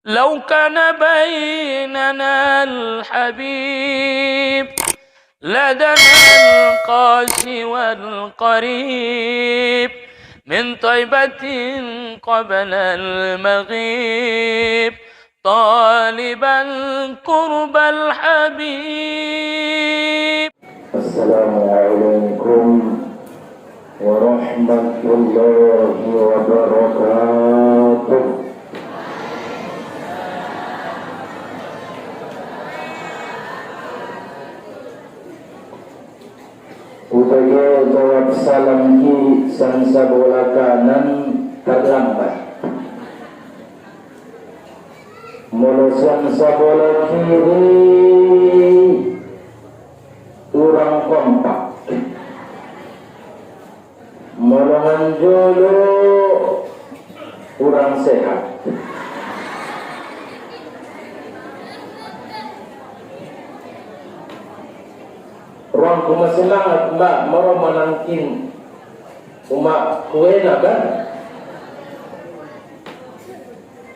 لو كان بيننا الحبيب لدنا القاسي والقريب من طيبة قبل المغيب طالبا قرب الحبيب. السلام عليكم ورحمة الله وبركاته. Upaya jawab salam ki sang sabola kanan terlambat. Mula sang sabola kiri kurang kompak. Molongan jolo kurang sehat. Ruang kuma semangat mbak mau menangkin umat kue kan?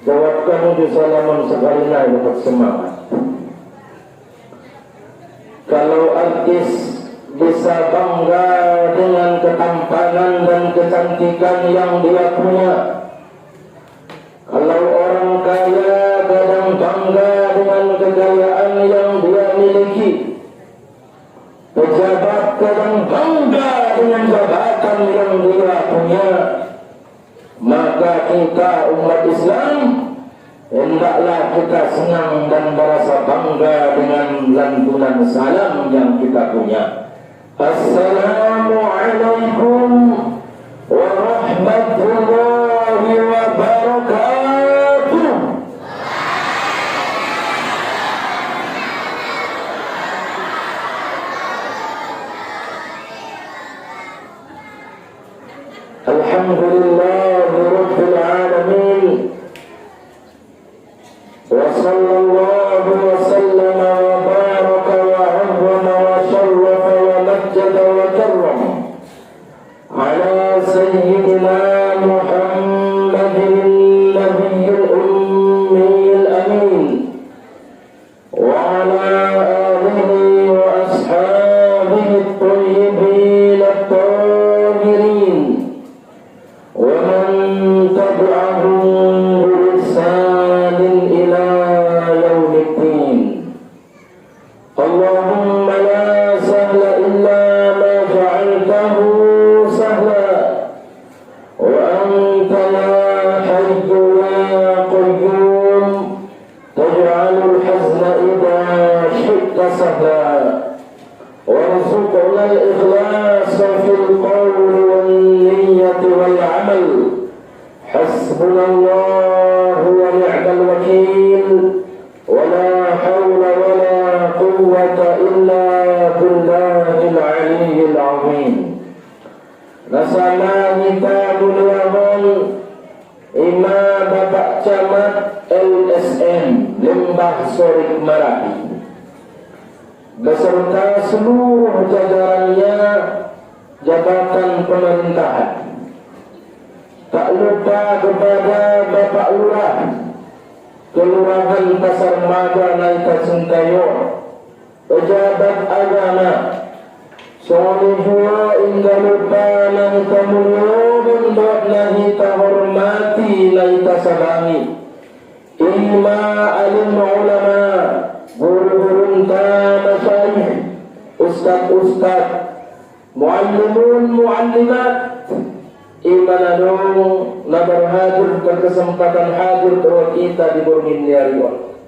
Jawab kamu di salaman sekali lagi dapat semangat. Kalau artis bisa bangga dengan ketampanan dan kecantikan yang dia punya, kalau orang kaya kadang bangga dengan kekayaan yang dia miliki, pejabat kadang bangga dengan jabatan yang dia punya, maka kita umat Islam hendaklah kita senang dan merasa bangga dengan lantunan salam yang kita punya. Assalamualaikum warahmatullahi wabarakatuh. Alhamdulillahirabbil alamin. Wa sallallahu wa sallama wa baraka wa 'azzama wa syarrafa wa majjada wa karrama ala sayyidina Muhammadin nabiyil ummiyil amin wa ala alihi wa ashabihi at-tayyibin at-tahirin wa man tabi'ahum bi ihsan ila yaumiddin. Allahumma la sahla illa ma ja'altahu sahla wa anta ya hayyu ya qayyum taj'alul hazna idha syi'ta sahla warzuqna al-ikhlasa fil qawli wan niyyati wal 'amal. Hasbunallahu wa ni'mal wakeel wa la hawla wa la quwwata illa billahil 'aliyyil 'azim. Nasama kita muliawan Imam Bapak Camat LSM Lembah Sorik Marapi beserta seluruh jajarannya jabatan pemerintahan. Tak lupa kepada Bapak Lurah Kelurahan Pasar Maga Naika Sentayo, pejabat agama, solihua hingga lupa nang kamulun dot nahi tahormati naika sabami, ima alim ulama, guru-guru masyayikh, ustad-ustad, muallimun muallimat, imananong na berhadir ke kesempatan hadir bahwa kita di Borneo.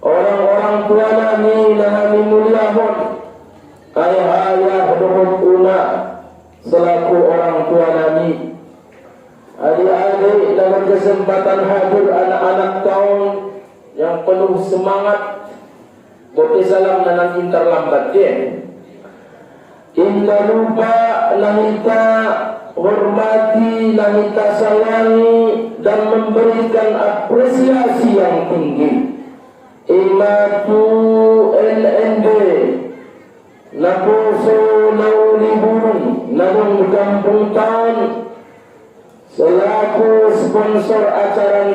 Orang-orang tua nami nahami muliahon, ayah-ayah dohon una selaku orang tua nami, adik-adik dalam kesempatan hadir anak-anak tahun yang penuh semangat, boti salam nanang terlambat dia. Inna lupa lahita hormati, lahita sayangi dan memberikan apresiasi yang tinggi. Imatu LND Naposo Naulibun Nanung Kampung Tan selaku sponsor acara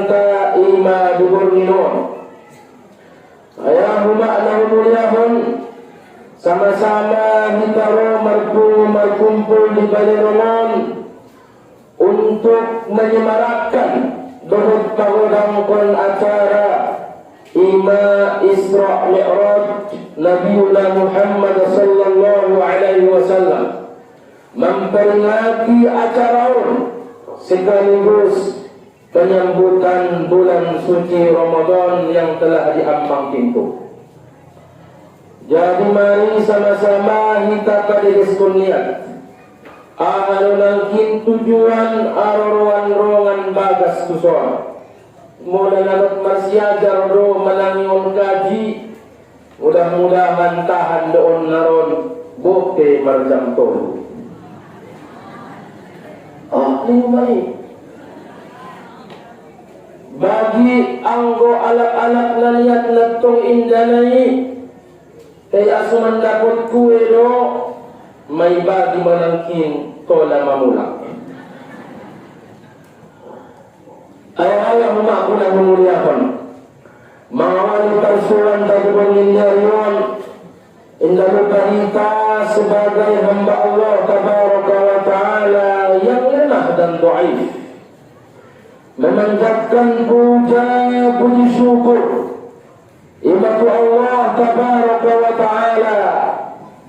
berkumpul di Balai untuk menyemarakkan dohut pagudangkon acara Ima Isra Mi'raj Nabiullah Muhammad sallallahu alaihi wasallam, memperingati acara sekaligus penyambutan bulan suci Ramadan yang telah diambang pintu. Jadi mari sama-sama kita kadiriskun niat alunangkin tujuan arwan-rongan bagas tusoan. Mula nanot marsiajar do menangion kaji, mudah-mudahan tahan doon naron bukti marjam tol. Limai bagi anggo alak-alak na niat natong indanay kaya asuman dapat kue do may bagi manangkin tola mamula. Ayaw ako na humuliakan mga wali-parsuan tagubang ninyayon indalubarita sebagai hamba Allah tabaraka wa ta'ala yang lemah dan do'if, memanjatkan puja puji syukur imatu Allah tabaraka wa ta'ala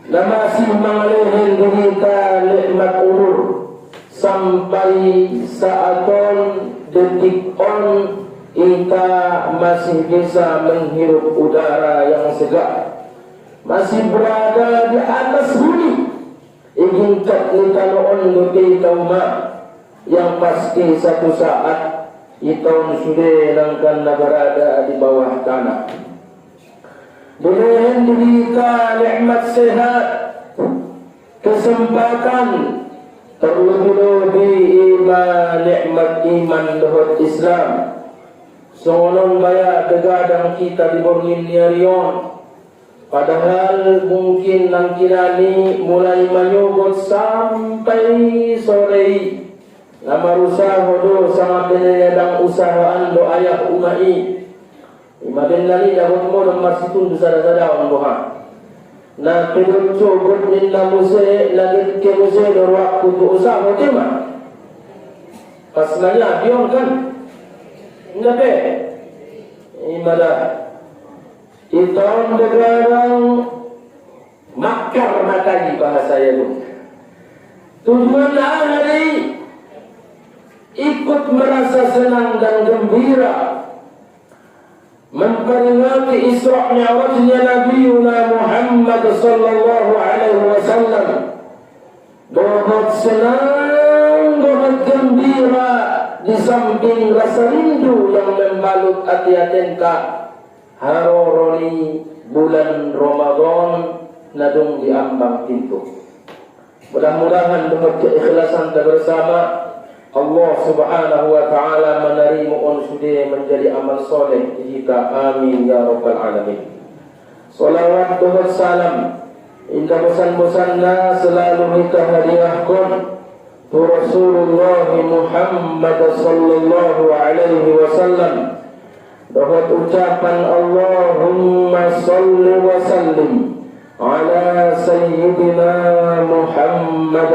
na masih mangalihin kita nikmat umur sampai saaton detik on kita masih bisa menghirup udara yang segar, masih berada di atas bumi. Ingin kita noon lebih kauma yang pasti satu saat kita sudah langkan berada di bawah tanah. Dengan kita nikmat sehat, kesempatan terlebih-lebih nikmat iman dohot Islam. Soalon baya degadang kita di borngin niarion. Padahal mungkin nang kinani mulai menyugut sampai sore. Namarusaho do sangat penyedang usahaan do ayah umai. Imaden lali dapat mo ng marsitun do sada-sada boha. Na pinagsugot nila muse, lagit ke muse do waktu do usaho tema. Pas nanya diyon kan. Ngabe. Imada. Itong negarang makar matagi bahasa itu. Tujuan hari ikut merasa senang dan gembira memperingati Isra Mi'rajnya Nabiuna Muhammad sallallahu alaihi wasallam. Dohot senang, dohot gembira di samping rasa rindu yang membalut hati-hati haroroni bulan Ramadan nadung diambang pintu. Mudah-mudahan dengan keikhlasan kita bersama Allah subhanahu wa ta'ala menerima unsudi menjadi amal soleh kita. Amin ya rabbal alamin. Salawat dan salam indah bosan-bosanna selalu kita hadiahkan tu Rasulullah Muhammad sallallahu alaihi wasallam. Dohot ucapan Allahumma salli wa sallim ala sayyidina Muhammad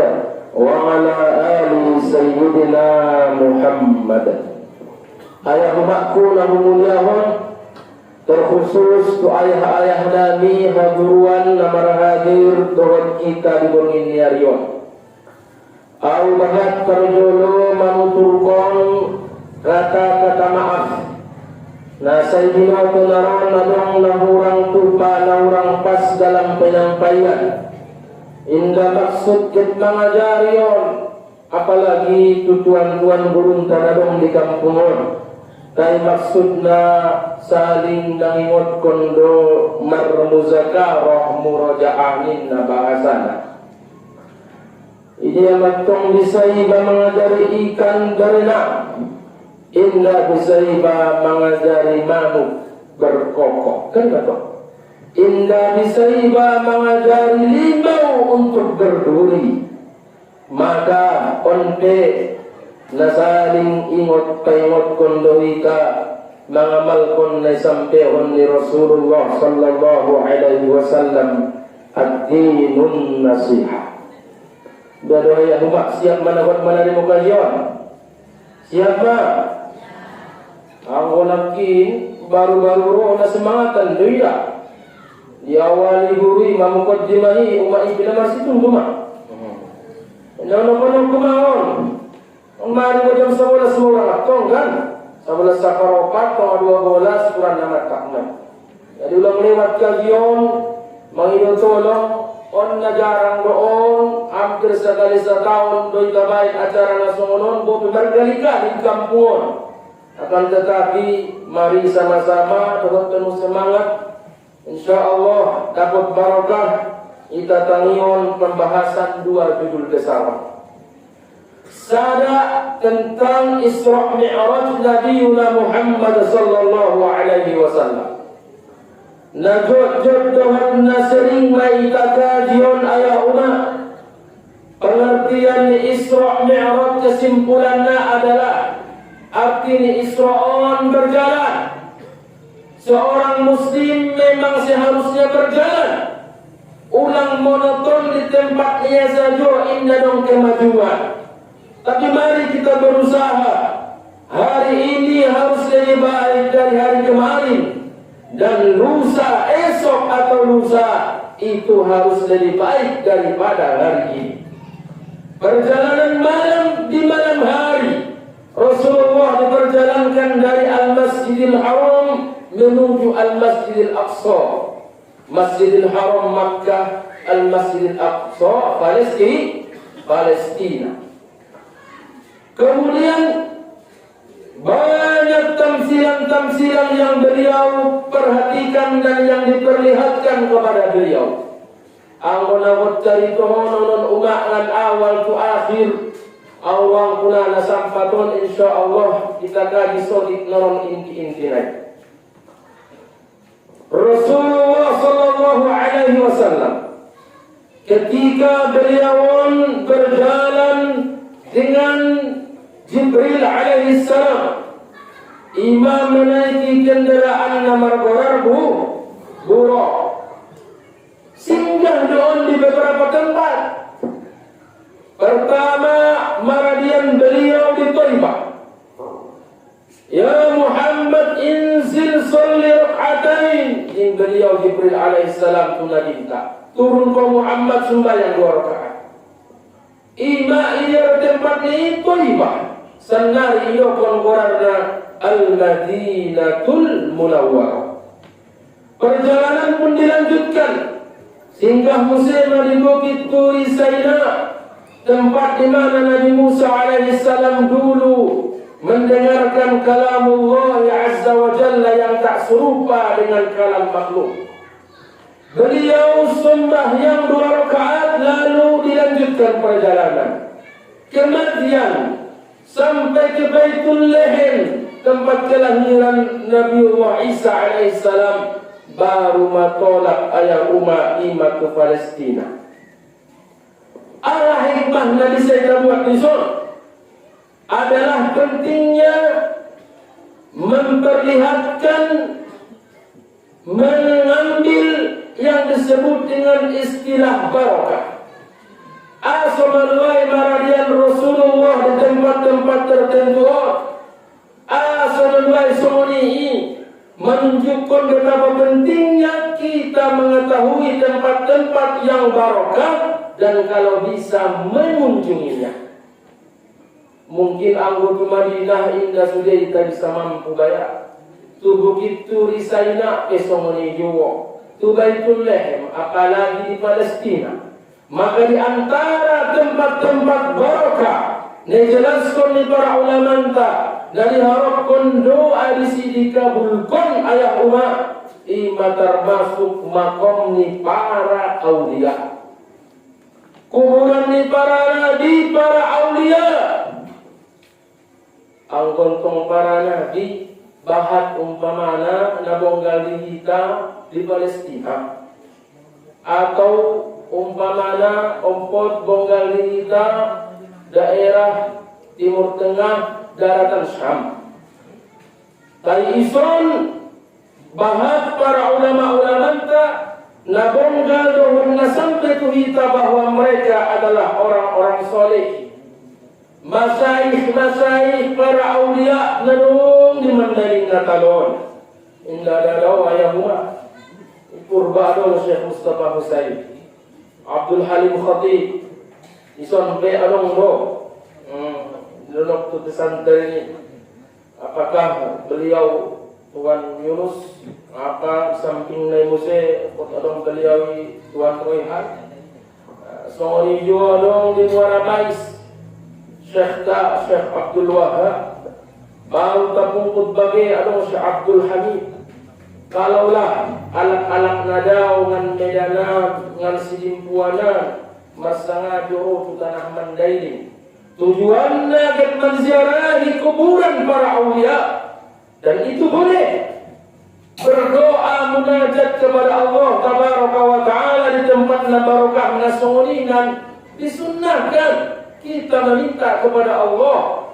wa ala ali sayyidina Muhammad. Ayah umatku yang muliawan, terkhusus tu ayah-ayah nami haduruan namar hadir dohot kita di bongin niarion. Au bahat karjolo manuturkon kata-kata maaf. Na sayyidina tunaron nadong nahurang tupa, nahurang pas dalam penyampaian. Indah maksud ket mangajarion, apalagi tujuan-tuan burung tanadong di kampungon. Kay maksudna saling nangingot kondo marmuzakarah murajaanin na bahasana. Ini yang matong disaiba mangajari ikan garena. Indah bisaiba mengajari manuk berkokok. Kan betul? Indah bisaiba mengajari limau untuk berduri. Maka onte nasaling ingot kaingot kondohika mengamal kon na sampehon ni Rasulullah sallallahu alaihi wasallam ad-dinun nasihah. Dah doa yang umat siap mana buat mana demo kajian? Siapa? Anggo laki baru-baru na semangatan dia. Di awal guru imam muqaddimahi umat ibn Marsitung cuma. Nono kumaon. Mari jam 11 semua tong kan. 11 saparopat tong 12 kurang nama takna. Jadi ulang lewat kajian mangido tolong on najarang doon hampir sekali setahun doi tabaik acara nasional bobi berkali-kali di kampungan. Akan tetapi mari sama-sama tetap penuh semangat, insyaallah dapat barokah. Kita tangion pembahasan dua judul besar. Sada tentang Isra Mi'raj Nabi Muhammad sallallahu alaihi wasallam. Najot dohan nasering mai takajion ayah umat. Pengertian Isra Mi'raj kesimpulannya adalah arti Isra'an berjalan. Seorang muslim memang seharusnya berjalan. Ulang monoton di tempatnya saja indah dong kemajuan. Tapi mari kita berusaha. Hari ini harus lebih baik dari hari kemarin. Dan lusa esok atau lusa itu harus lebih baik daripada hari ini. Perjalanan malam di malam hari Rasulullah diperjalankan dari Al-Masjidil Haram menuju Al-Masjidil Aqsa. Masjidil Haram Makkah, Al-Masjidil Aqsa Palestina. Kemudian banyak tamsilan-tamsilan yang beliau perhatikan dan yang diperlihatkan kepada beliau. Angon-angon cerita nonon umat awal tu akhir. Awang punana sampaton insyaallah kita kaji sodik nonon inti-inti naik. Rasulullah sallallahu alaihi wasallam ketika beliau berjalan dengan Jibril alaihi salam, imam menaiki kendaraan nomor buruk, singgah doon di beberapa tempat. Pertama, maradian beliau di Taibah. Ya Muhammad inzil salli rak'atain. Yang beliau Jibril alaihissalam tunadinta. Turun ke Muhammad sembahyang 2 rakaat. Ima iya tempat ni Taibah. Senar iyo konggorarna Al-Madinatul Munawwarah. Perjalanan pun dilanjutkan. Singgah Musema di Bukit Turi Saina. Tempat di mana Nabi Musa alaihissalam dulu mendengarkan kalamullah azza wa jalla yang tak serupa dengan kalam makhluk. Beliau sembahyang 2 rakaat lalu dilanjutkan perjalanan. Kemudian sampai ke Baitul Lahm, tempat kelahiran Nabiullah Isa alaihissalam, baru matolak ayah imam ke Palestina. Arah hikmah Nabi saya buat di sana adalah pentingnya memperlihatkan, mengambil yang disebut dengan istilah barakah. Asamalwai maradian Rasulullah di tempat-tempat tertentu. Asamalwai semuni menunjukkan betapa pentingnya kita mengetahui tempat-tempat yang barakah dan kalau bisa mengunjunginya. Mungkin anggota Madinah indah sudah kita bisa mampu bayar. Tu Bukit Turi Saina esomoni juwo. Tu Baitul Lahm apalagi di Palestina. Maka di antara tempat-tempat barakah dijelaskan ni para ulama dari harapkan doa disi dikabulkan ayah umat ima termasuk makom ni para aulia. Kuburan ni para nabi, para aulia. Ang kontong para nabi bahat umpamana nabonggal di kita di Palestina, atau umpamana ompot bonggal di kita daerah Timur Tengah daratan Syam. Tai ison bahat para ulama-ulama Nabonggal dohon na sampai kita bahwa mereka adalah orang-orang soleh. Masaih para awliya nanong di mandaling natalon. Inna dadaw ayahuma. Ipurbado Syekh Mustafa Husain. Abdul Halim Khatib. Ison be anong do. Lunok tu pesantren ini. Apakah beliau Tuan Yunus apa samping nai muse adong beliau Tuan Royhan sori jo adong di Muara Bais Syekh Abdul Wahab bau tapungkut bagi adong Syekh Abdul Hamid kalaulah anak-anak nadau ngan medana ngan sidimpuana masanga juru tanah Mandailing tujuannya akan menziarahi kuburan para awliya. Dan itu boleh berdoa munajat kepada Allah tabaraka wa taala di tempat barokah nasuninan disunnahkan kita meminta kepada Allah.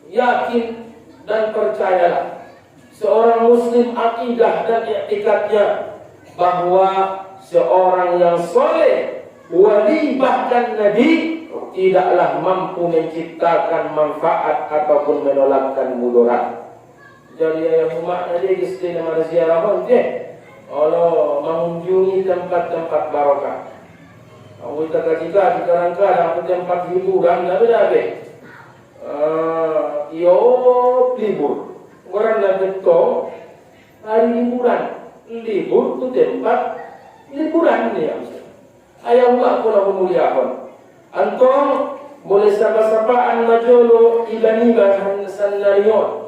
Yakin dan percayalah seorang muslim akidah dan i'tikadnya bahwa seorang yang soleh wali bahkan nabi tidaklah mampu menciptakan manfaat ataupun menolakkan mudarat. Jadi yang umatnya dia istri nama ziarah pun dia Allah mengunjungi tempat-tempat barokah. Kita ketika kadang-kadang tempat hiburan tak ada libur. Orang nak betul hari liburan. Libur tu tempat liburan dia. Ayah umat pun aku muliakan. Antum boleh sapa-sapaan majolo iban-iban sanarion.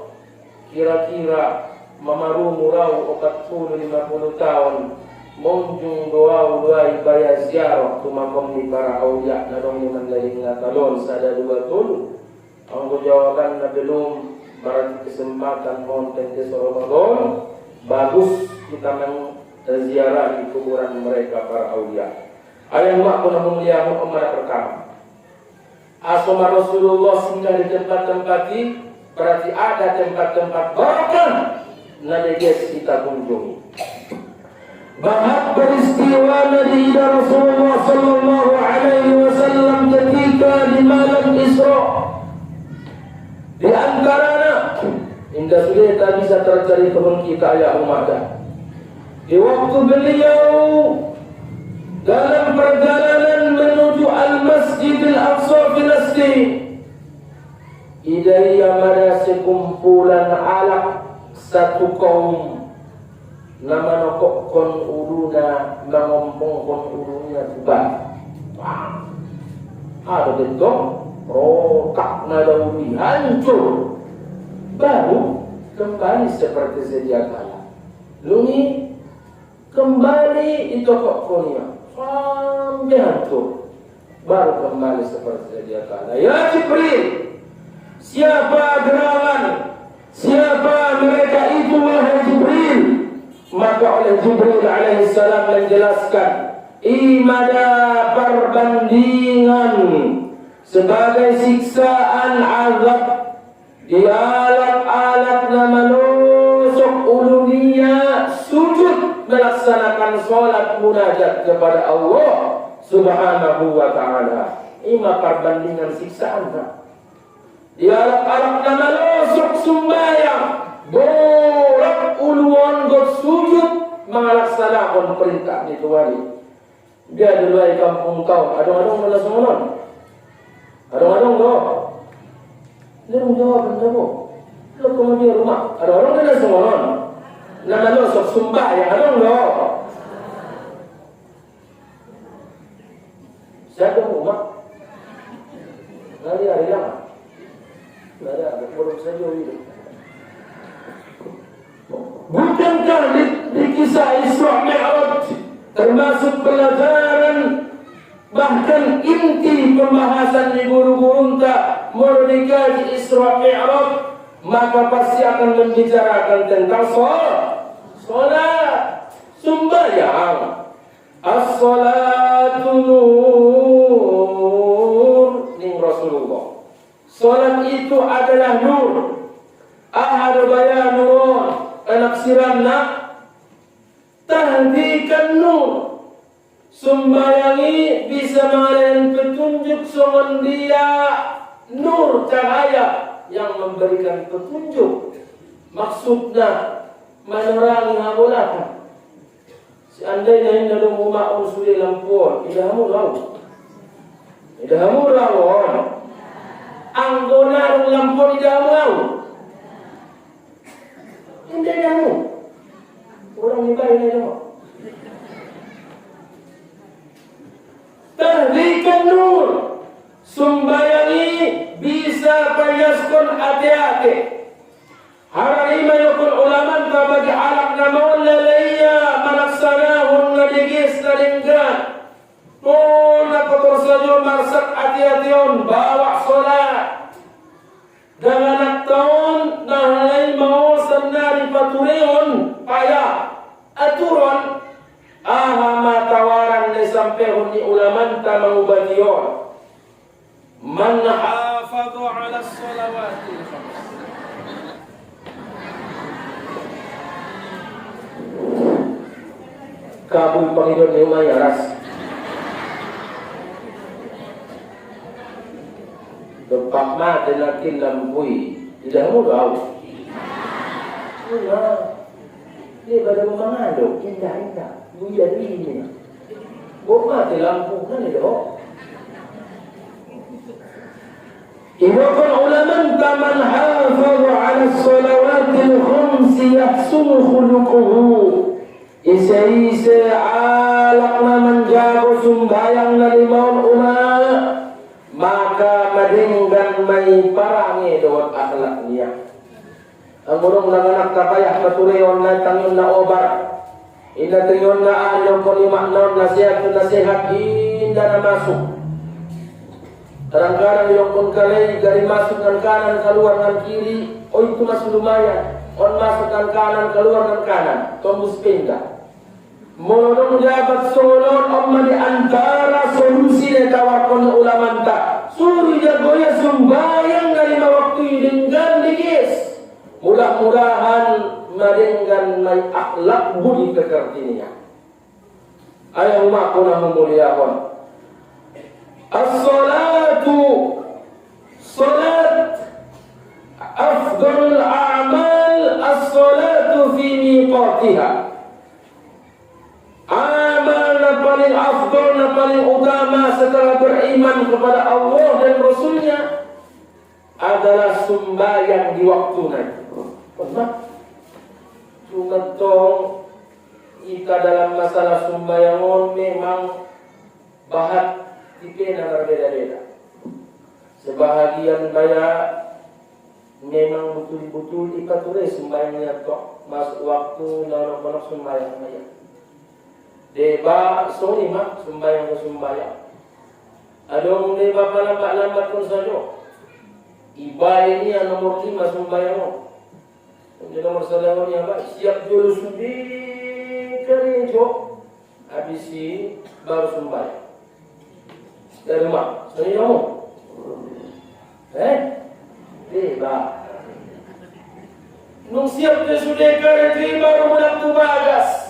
Kira-kira mamaru murau 40-50 tahun monjung doa bayar ziarah ke makam ni para awliya nadong ni mandaling natalon sada 2 tahun. Ang jawaban na belum berarti kesempatan konten ke Ramadan bagus kita menziarah di kuburan mereka para awliya. Ayah mak pun memuliakan umat pertama. Asma Rasulullah singgah di tempat-tempat ini berarti ada tempat-tempat barokah nadiges kita kunjungi. Bahak peristiwa Nabi Rasulullah sallallahu alaihi wasallam ketika di malam Isra. Di antaranya indah sudah tak bisa tercari teman kita ya umat. Di waktu beliau dalam perjalanan menuju Al-Masjidil Aqsa Filastin, idaya ada sekumpulan alak satu kaum nama nokok kon uruna mengompong kon urunya tubah. Ada betul rokak nadawi hancur baru kembali seperti sedia kala. Luni kembali itu kok konia sampai hancur baru kembali seperti sedia kala. Ya Jibril, siapa gerangan? Siapa mereka itu wahai Jibril? Maka oleh Jibril alaihissalam menjelaskan imada perbandingan sebagai siksaan azab di alat-alat nama nusuk uluhiyah sujud melaksanakan sholat munajat kepada Allah subhanahu wa ta'ala. Ima perbandingan siksaan di alat-alat nama nusuk sumbayang borak uluan god sujud melaksanakan perintah di tuani. Dia dulu di kampung kau adong-adong malah semonon. Adong-adong kau. Dia menjawab benda-benda. Lalu kemudian rumah adong-adong malah semonon. Nama nusuk sumbayang adong kau. Siapa rumah? Nanti hari yang ada belum saja itu. Bukankah di kisah Isra Mi'raj termasuk pelajaran bahkan inti pembahasan di guru-guru tak merdeka di Isra Mi'raj, maka pasti akan membicarakan tentang salat, sembahyang. As-salatu nur ning Rasulullah. Salat itu adalah nur. Ahad bayanun anak siramna tahdikan nur. Sembayangi bisa mengadakan petunjuk dengan dia nur cahaya yang memberikan petunjuk. Maksudnya menerangi hambulakan. Seandainya ini dalam umat unsuri lampuan, idahmu tahu. Idahmu tahu. Anggona lampuan idahmu tahu. Ini idahmu. Orang ibadah ini idahmu. Tahdikan nur. Sembayangi bisa payaskun hati-hati. Harima yukul ulaman bagi anak namun lalaya malaksanahun nadigis nalinggan. Tuna kotor saja marsak hati-hation bawa solat. Dengan tahun nahalay mau senari paturion payah aturan. Ahama tawaran ni sampehun ni ulaman ta mangubadiyon. Man hafadhu ala salawatil khams. Kabul Panginoon ni umayaras. Tempat mati nakin lambui. Tidak mu tahu. Nah, dia pada mengandung indah-indah. Buya ini. Kok mati lampu kan itu? Iwakun ulaman taman hafadhu ala salawatil khams yahsunu khuluquhu. Isa-isa alak na menjago sumbayang na limang umat, maka madinggan may parangi doon akhlak niya. Ang murong nanganak kapayah maturiyon na tanyon na obar, inatinyon na ayaw ko ni maknon nasihat inda na masuk. Kadang-kadang yung kung kalay, gari masuk ng kanan, kaluar ng kiri, o itu masuk lumayan. On masuk ng kanan, kaluar ng kanan, tombus pindah. Mulunong jabat solon o mali antara solusi na tawakon na ulamanta. Suri jagoya sumbayang na lima waktu yudinggan ligis. Mudah-mudahan madinggan may akhlak budi kekartininya. Ayaw mako na memuliakan. As-salatu salat afdalul a'mal as-salatu fi miqatiha. Amal na paling afdal, na paling utama setelah beriman kepada Allah dan Rasulnya adalah sembahyang di waktunya. Pernah? Cuma tong ika dalam masalah sembayangon memang bahat tipena berbeda-beda. Sebahagian banyak memang betul-betul ika tulis sembahyangnya tok masuk waktu lalu sembahyang banyak. Deba soni mak sembahyang ke sembahyang. Adong deba lambat-lambat pun saja. Iba ini yang nomor 5 sembahyang. Yang nomor 1 yang baik. Siap dulu sudi kerja. Habis ini baru sembahyang. Dari mak. Soni kamu. Deba. Nung siap dia sudah kerja baru menang tu bagas.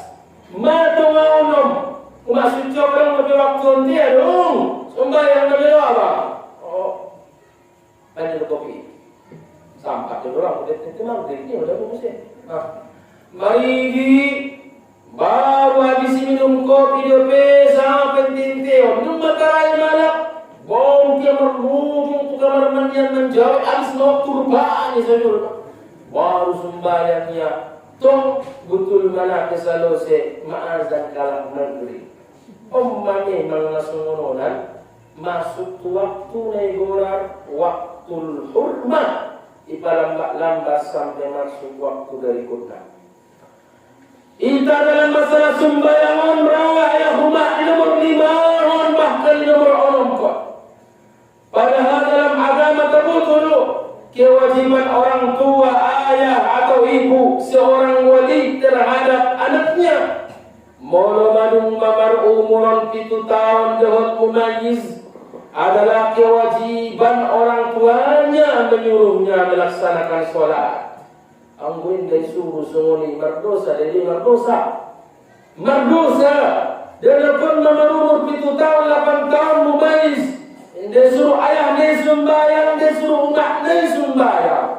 Mata ngaunom, masuk orang lebih waktu dia dong. Sembahyang lebih apa? Oh, ada kopi. Sampai tu orang udah tenang, dia udah mesti. Mari baru habis minum kopi dia sampai tinteo. Minum makarai malam. Bom dia merhubung tu kamar mandian menjauh. Habis waktu rupanya saja. Baru sembahyangnya. Tong betul mana kesalose maazan kalang negeri. Ummanya memang nasungunan masuk waktu negorar waktu hurmat ipalambat-lambat sampai masuk waktu dari kota. Ita dalam masalah sembayangan raya umat nomor 5 bahkan nomor 4. Padahal dalam agama terbutuh kewajiban orang tua, ayah atau ibu seorang wali terhadap anaknya. Mula madung mamar umuran 7 tahun dahut mumayyiz adalah kewajiban orang tuanya menyuruhnya melaksanakan sholat. Angguin dari suruh sungguh berdosa, jadi berdosa. Merdosa. Dia pun berumur 7 tahun, 8 tahun mubais. Dia suruh ayah dia sembahyang, dia suruh umat dia sembahyang.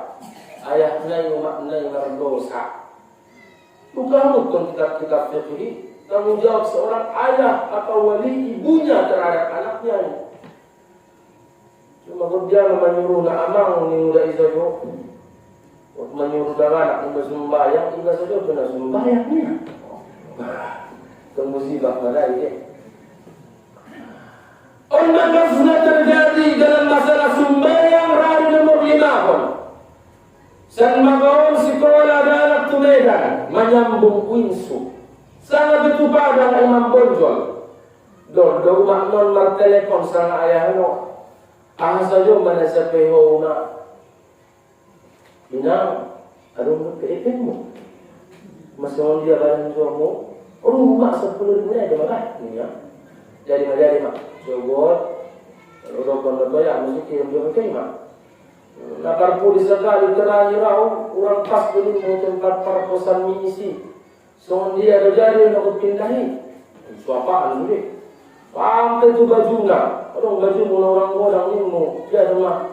Ayah dia umat dia berdosa. Bukan pun kitab-kitab fikih tanggung jawab seorang ayah atau wali ibunya terhadap anaknya. Cuma dia menyuruh nak amang ni udah isajo. Menyuruh dah anak untuk sembahyang, enggak saja kena sembahyangnya. Kemusibah pada ini. Maka sudah terjadi dalam masalah sembahyang hari nomor 5 pun. San magaon sekolah dalam Tumedan menyambung winsu. Sangat itu padang Imam Bonjol. Dodo maknon martelepon sang ayahno. Saja mana sepeho na. Inang, aduh keepinmu. Masih dia barang suamu. Rumah 10 ribu aja makan ni ya. Jadi mak. Jogor, rokok ya mesti kirim juga ke mak. Nakar polis sekali terakhir orang pas beli mau tempat perkosan misi. Soalnya dia ada jadi nak pindahin. Suapaan dulu. Sampai tu bajunya. Orang baju mula orang ni mau dia rumah.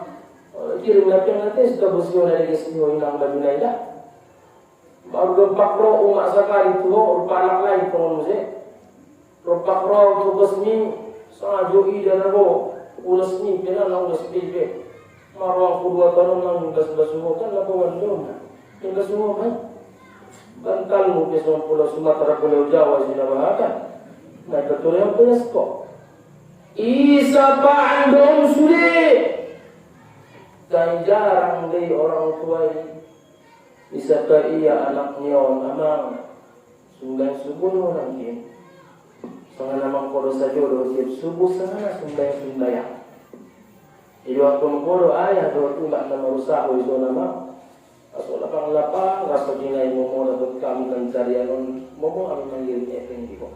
Kirim lagi nanti sudah bersih dari sini hilang baju lain dah. Baru gempak roh umat sekali tu rupa anak lain pun mesti. Gempak roh tu besmi sangat joi dan roh ulas ni kena nak ulas pilih. Marwah kedua tahun nang ulas semua kan laporan dia. Tinggal semua kan. Bantal mu besok Pulau Sumatera Pulau Jawa sini bahkan. Nah betul yang punya skop. Isa pandong sulit. Dan jarang dari orang tua ini. Bisa ia anaknya amang sumbayang subuh nanti. Sangat namang kodo saja doa tiap subuh sangat sumbayang. Jadi waktu kodo ayah doa tu mak nama rusak itu nama. Asal lapang rasa jinai momo dapat kami dan carian momo kami manggil efeng di kau.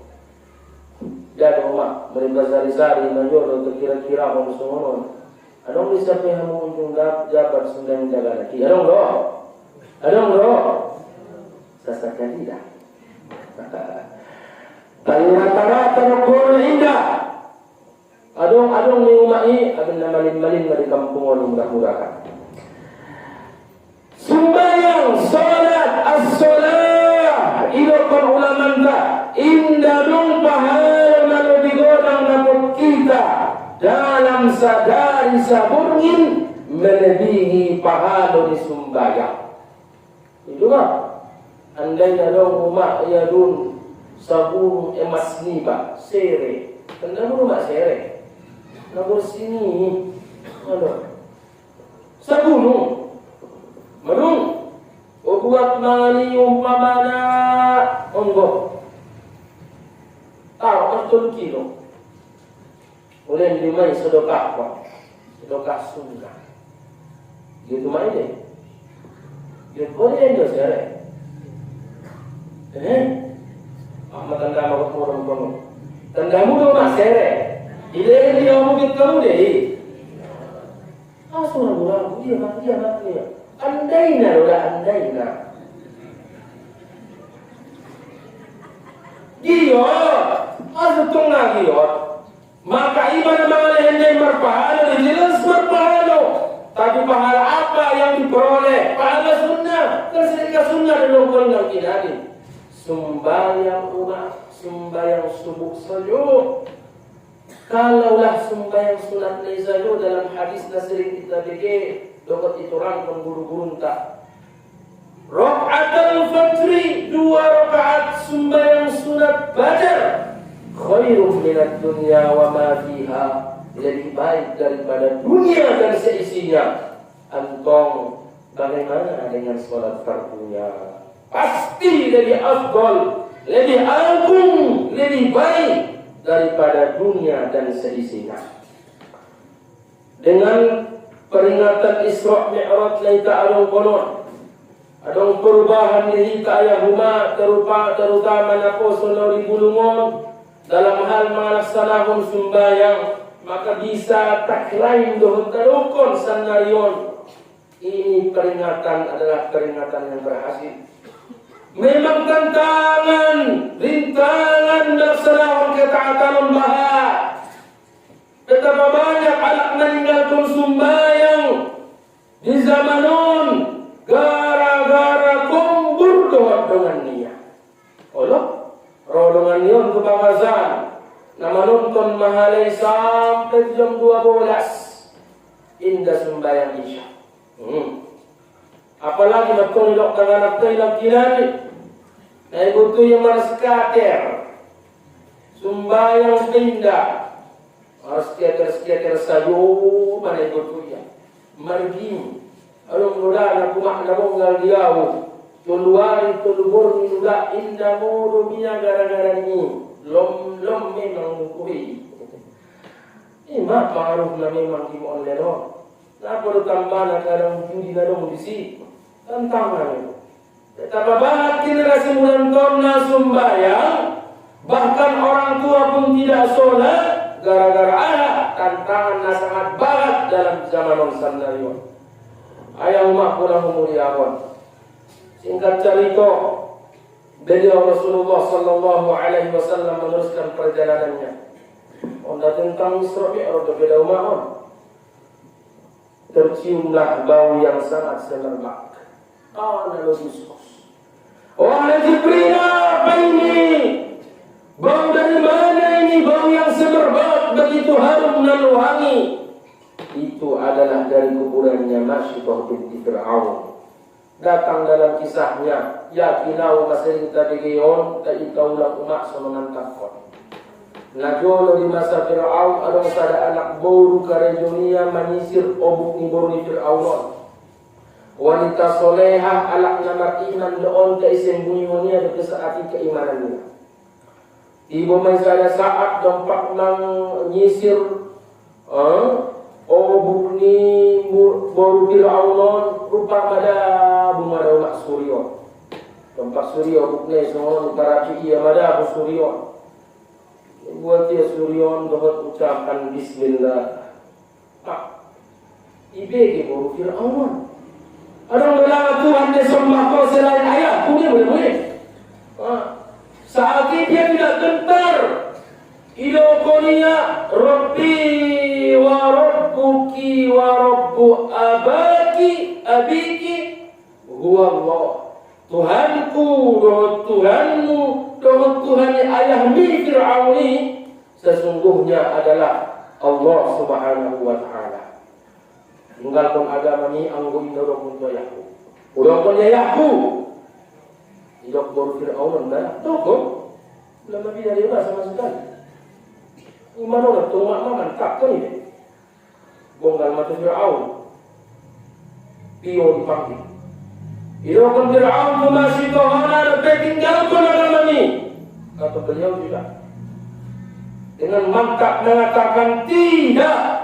Jadi mak mereka sari-sari manjor untuk kira-kira orang semua. Adong bisa pihakmu untung jabat sumbayang jaga lagi. Adong doa. Adong doa. Sasakan tidak. Tali rata-rata rukun indah. Adong ni umai abin na malin-malin di kampung orang murah-murahkan. Sembahyang salat as-salah ilokon ulamanta indah dong pahala malu digodang dapat kita dalam sadari saburngin melebihi pahala di sembahyang. Itu kan? Andainya dong umat ya dun sabun emas niba sere. Tanda rumah sere. Nabur sini. Aduh. Sabun. Madung. O buat mani umpamana onggo. Tahu 1 kilo. Boleh dimai sedekah apa? Sedekah sunnah. Gitu mai deh. Dia boleh endo sere. Ahmad tanda mau orang kamu. Tandamu tu nak sere. Ile dia mau kita deh. Asal orang dia mati. Andaina udah andaina. Dia asal tunggu dia. Maka ibadah mengenai hendai berpahala jelas berpahala. Tapi pahala apa yang diperoleh? Pahala sunnah. Dan sedekah sunnah dalam golongan kita. Sembahyang umat, sembahyang subuh saja. Kalaulah sembahyang sunat saja dalam hadis sering kita dengar, dokter itu rangkum guru-guru tak. Rakaatul fajri 2 rakaat sembahyang sunat fajar. Khairun minad dunya wa ma fiha. Lebih baik daripada dunia dan seisinya. Antong bagaimana dengan sholat fardunya? Pasti lebih afdal, lebih agung, lebih baik daripada dunia dan seisinya. Dengan peringatan Isra Mi'raj laita adong konon, adong perubahan diri kaya huma terutama nako sonori bulungon dalam hal melaksanakan sembahyang, maka bisa tak lain dohon tarukon sanarion. Ini peringatan adalah peringatan yang berhasil. Memang tantangan rintangan melaksanakan ketaatan bahaya. Betapa banyak anak meninggalkan sembahyang di zaman nun gara-gara kumpul dengan niat. Allah, dengan niat kebanggasan. Nama nonton mahalai sampai jam 12. Indah sembahyang isya. Apalagi betul dok dengan anak kinani. Nah itu yang malas kater. Sembahyang pindah. Harus skater sayo mana itu ya. Margi. Alung nula na kumak na monggal diaw. Tuluari tulubur ni nula indah mo rumia gara-gara ni. Lom memang kuhi. Ima paruh na memang di mo leno. Na perlu tambah na kadang judi na dong bisi. Tantangan itu. Betapa banyak generasi menonton sembahyang, bahkan orang tua pun tidak sholat gara-gara anak. Tantangan sangat banget dalam zaman sandariwan. Ayah umat pulang memuliakan. Singkat cerita, beliau Rasulullah sallallahu alaihi wasallam meneruskan perjalanannya. Onda tentang Isra Mi'raj beda umat. Terciumlah bau yang sangat semerbak. Wahai Jibril, apa ini? Bau dari mana ini? Bau yang semerbak begitu harum dan wangi. Itu adalah dari kuburannya Masyidah binti Fir'aun. Datang dalam kisahnya, ya kinau masih kita digeon, tak ikaulah umat semenantakon. Najolo di masa Fir'aun ada anak boru karejonia menyisir obuk ni boru ni Fir'aun. Wanita solehah alak nama iman doon ka isembunyi-bunyi ada kesaati keimanannya. Ibu misalnya saat dampak nang nyisir obuk ni boru Fir'aunon rupa pada bumada umak Suryo. Dampak Suryo obuk ni semua para iya mada bu Suryo. Buat dia Suryo dohot ucapan bismillah. Ibe ke boru Fir'aunon. Orang bilang Tuhan disembah kau selain ayah, boleh boleh. Saat ini dia tidak gentar. Idokonia Rabbi wa Rabbuki wa Rabbu abaki abiki huwa Allah. Tuhanku, Tuhanmu, Tuhan ayahmi Fir'auni sesungguhnya adalah Allah Subhanahu wa Ta'ala. Tinggalkan agama ni anggo indorong untuk Yahku. Udang pun Yahku. Hidup baru Fir'aun dah. Toko. Lama bila dia sama sekali. Iman orang tu mak mantap kan ini. Bonggal mata Fir'aun. Pio dipanggil. Hidupkan Fir'aun tu masih Tuhan ada tinggalkan agama ni. Kata beliau juga. Dengan mantap mengatakan tidak.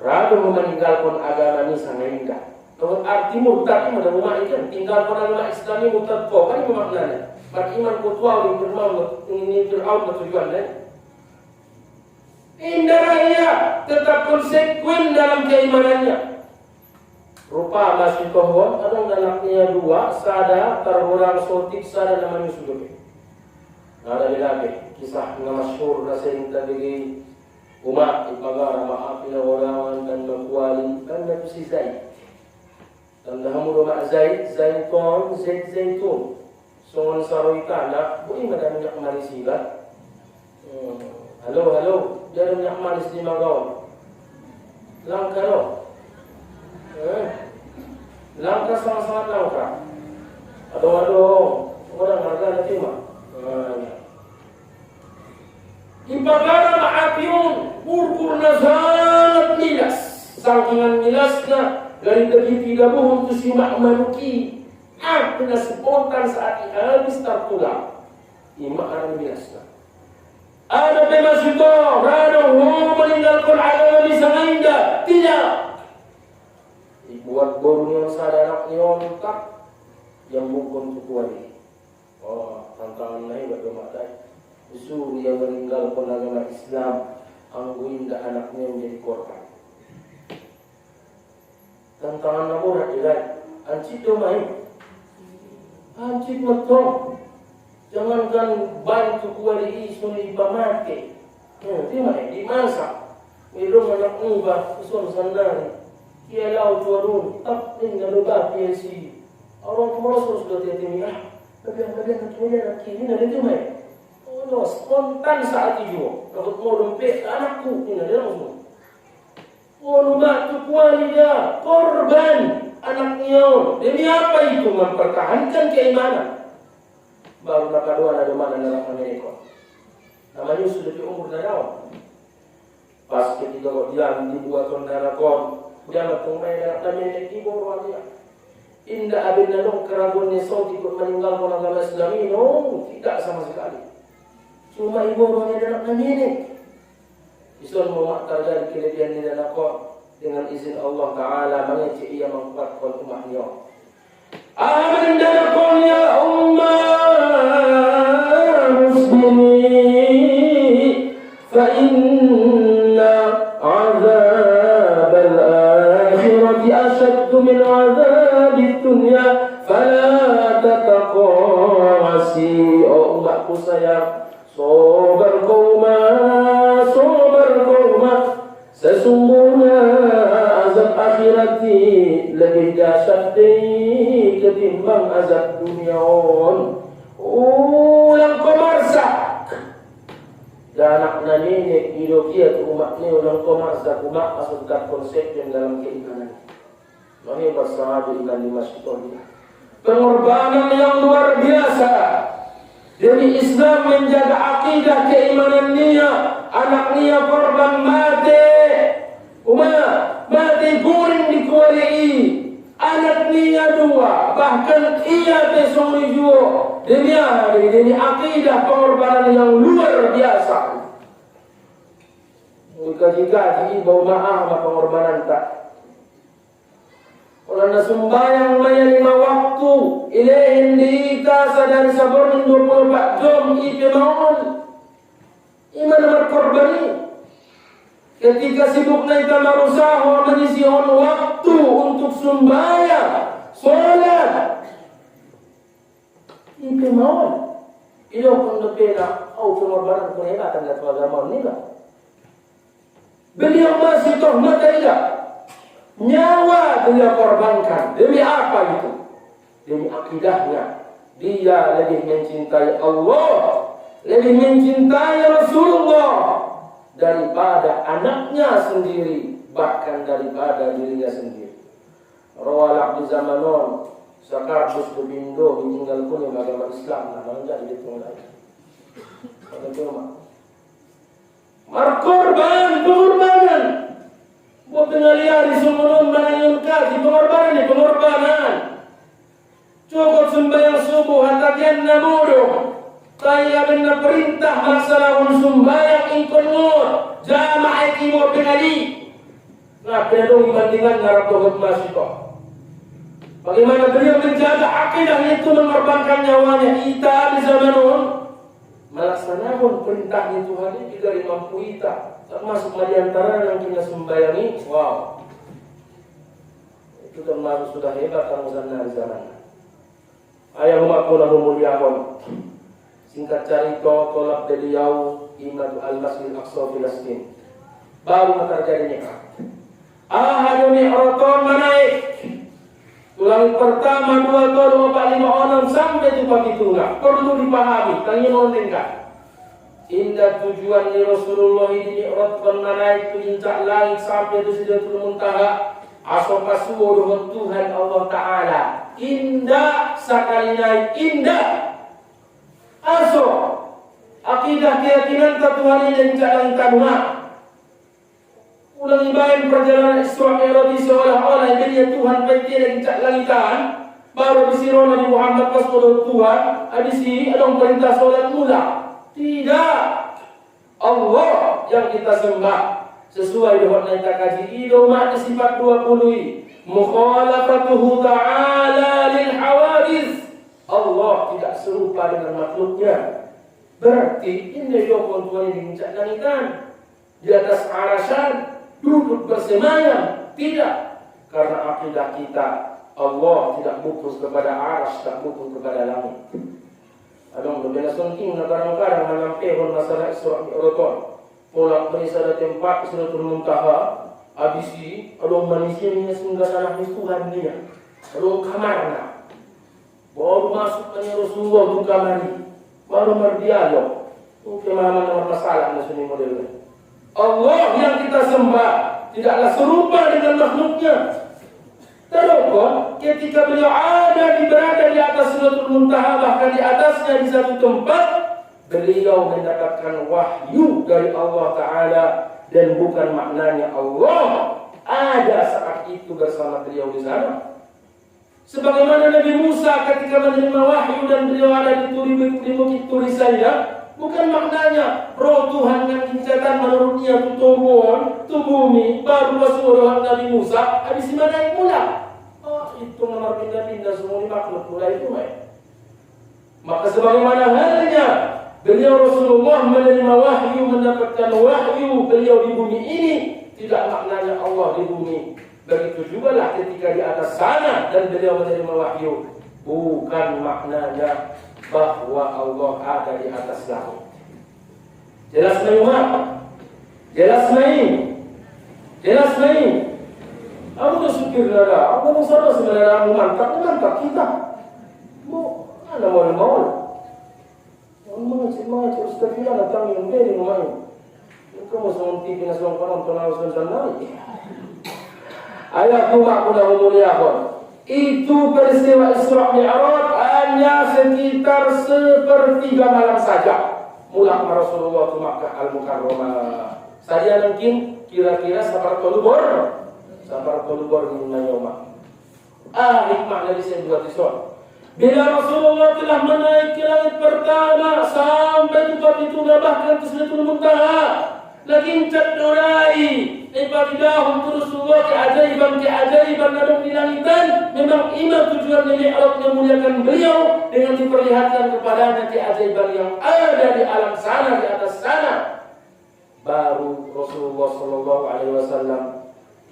Ragu meninggalkan agama ini sangat indah. Kalau arti murtad ini ada rumah ikan. Tinggalkan agama Islam ini murtad kau. Kan ini maknanya. Beriman kutual ini firman ini Fir'aun bertujuan. Indah raya tetap konsekuen dalam keimanannya. Rupa masih Tuhan ada anaknya dua. Sada terhorang sotik sada namanya sudah. Ada lagi kisah yang masyhur sering tadi. Umat ipagara maafin orang dan makwali kan si Zaid. Dan dahamu mak Zaid, Zaitun, Zaitun. Songon saroita nak, boleh madam nak manis iba. Halo, jangan nak manis di magaw. Langka lo. Langka sangat-sangat langka. Aduh, orang harga nanti mah. Impagara ma'apiyon, purpurna sangat milas. Sakingan milasnya, dari tegi 30 tu si manuki. Kena spontan saat habis tertulang. Ima akan milasnya. Ada pemasito, rada meninggalkan agama di sana indah. Tidak. Buat borunya sadar nyon tak yang bukan kuali. Oh, tantangan lain bagi matai. Disuruh yang meninggalkan agama Islam, angguin dah anaknya menjadi korban. Tantangan namun hadirat, ancito main. Hancik metong. Jangankan bantu kuali isun ipamake. Di masa minum anak ubah usun sandari. Kia lau tuarun tak tinggal lupa PSC. Orang kemerosot sudah tiap-tiap bagian nak kini nak itu mai. Oh, spontan saat itu. Kalau mau dompet anakku ini ada langsung. Oh, lupa tu kuali dia korban anaknya. Demi apa itu mempertahankan keimanan? Baru nak kedua ada mana dalam Amerika. Namanya sudah di umur darah. Pas ketika dia dibuat darah kon, dia bertumai darah namanya ibu orang dia. Indah abin nadong keraguan nesau ikut meninggalkan agama Islam ini, no, tidak sama sekali. Cuma ibu orangnya darah namanya. Islam mau terjadi kelebihan di dalam kon dengan izin Allah Taala mengecek ia memperkuat umatnya. Amin darah kon ya ummah. فإن عذاب الآخرة أشد من عذاب الدنيا فلا تتقاسي. Oh umatku sayang, sabar kauma, sesungguhnya azab akhirat lebih dahsyat ketimbang azab dunia. Ulang komarsa dan anak nani ideologi atau umat ni ulang komarsa umat asal konsep yang dalam keimanan. Mari bersama dengan lima syaitan. Pengorbanan yang luar biasa. Dari Islam menjaga akidah keimanan dia, anak dia korban mati. Mati guring dikuali. Anak dia dua, bahkan ia besok juga. Demi akidah pengorbanan yang luar biasa. Jika bau maaf pengorbanan tak. Kalau sembahyang maya 5 waktu, ilahin diita sadari sabar 24 jam ipe maun. Iman berkorbani. Ketika sibuk naik marusaha menyisihkan waktu untuk sembahyang, solat. Ipe maun. Ilo pun depena, pengorbanan pun hebat dan agama ni lah. Beliau masih tohmat tidak. Nyawa dia korbankan. Demi apa itu? Demi akidahnya. Dia lebih mencintai Allah, lebih mencintai Rasulullah daripada anaknya sendiri, bahkan daripada dirinya sendiri. Rawalak di zamanon sakar bus bebindo tinggal kuning agama Islam namanya jadi tunggal. Pengorbanan. Buat pengalian di sumunun manayun kasi pengorbanan. Cukup sembahyang subuh hatakian namudo. Kaya benda perintah masalah sembahyang ikon ngur. Jamaah ikimo pengali. Nah, penadong ibandingan ngarap togot masito. Bagaimana beliau menjaga akidah itu mengorbankan nyawanya. Ita di zaman nun melaksanakan perintah Tuhan itu dari mampu kita. Termasuk di antara yang kita sembayangi, wow, itu termasuk sudah hebat kamu sana di zaman. Ayah umatku lalu muliakan. Singkat cerita, tolak beliau imam al-Masjid Al-Aqsa Filistin. Baru terjadi nikah. Ahadu mi'raton menaik. Tulang pertama 2 tahun 4 5 orang sampai itu pagi tunggal. Perlu dipahami, tanya orang tinggal. Indah tujuan ni Rasulullah ini mi'ratkan naik puncak langit sampai itu Sidratul Muntaha. Asal-asal dengan Tuhan Allah Ta'ala. Indah sekali naik, indah. Asal akidah keyakinan Tuhan ini yang jalan tanah. Ulang ibain perjalanan Isra Mi'raj seolah-olah jadi Tuhan pasti lagi cak langitan. Baru disiro Nabi Muhammad pas Tuhan. Habis ini ada perintah solat mula. Tidak. Allah yang kita sembah sesuai dengan yang kita kaji. Idomat sifat 20. Mukhalafatuhu ta'ala lil hawadis. Allah tidak serupa dengan makhluknya. Berarti ini yokon Tuhan yang dincak langitan. Di atas arasan duduk bersemayam. Tidak. Karena akidah kita Allah tidak bupus kepada aras, tak bupus kepada langit. Adong berbeda sunting na kadang-kadang menyampaikan masalah Isra Mi'raj. Pulang beri sada tempat Sidratul Muntaha, abisi adong manusia ni sungguh tanah ni Tuhan dia. Adong kamarna. Baru masuk ke Rasulullah buka mari. Baru berdialog. Pemahaman nomor masalah na suni modelnya. Allah yang kita sembah tidaklah serupa dengan makhluknya. Terukun ketika beliau berada di atas Sidratul Muntaha, bahkan di atasnya di satu tempat, beliau mendapatkan wahyu dari Allah Ta'ala dan bukan maknanya Allah ada saat itu bersama beliau di sana. Sebagaimana Nabi Musa ketika menerima wahyu dan beliau ada di Bukit Turi Saida, bukan maknanya roh Tuhan yang dicatat menurutnya itu turun, itu bumi, baru masuk Nabi Musa, habis di mana yang pulang? Itu nomor pindah-pindah semua makhluk mulai itu maka sebagaimana halnya beliau Rasulullah menerima wahyu, mendapatkan wahyu beliau di bumi ini, tidak maknanya Allah di bumi. Begitu juga lah ketika di atas sana dan beliau menerima wahyu, bukan maknanya bahwa Allah ada di atas langit. Jelas mai umat? Jelas mai? Jelas mai? Aku dah syukur dah. Aku dah sadar sebenarnya aku mantap kita. Mau ada mau. Orang macam Ustaz Filan datang yang beri rumah. Kamu sama TV nasional kamu pernah usah ayah aku dah memuliakan. Itu peristiwa Isra Mi'raj hanya sekitar sepertiga malam saja. Mula Rasulullah ke Makkah Al-Mukarramah. Saya mungkin kira-kira seperti Tolubor min yawma. Hikmah dari saya buat isor. Bila Rasulullah telah menaik ke langit pertama sampai tempat itu bahkan ke Sidratul Muntaha, lagi cat dorai ibadahum Rasulullah keajaiban nadong di langitan. Memang imam tujuan dari Allah memuliakan beliau dengan diperlihatkan kepadanya keajaiban yang ada di alam sana, di atas sana. Baru Rasulullah Sallallahu Alaihi Wasallam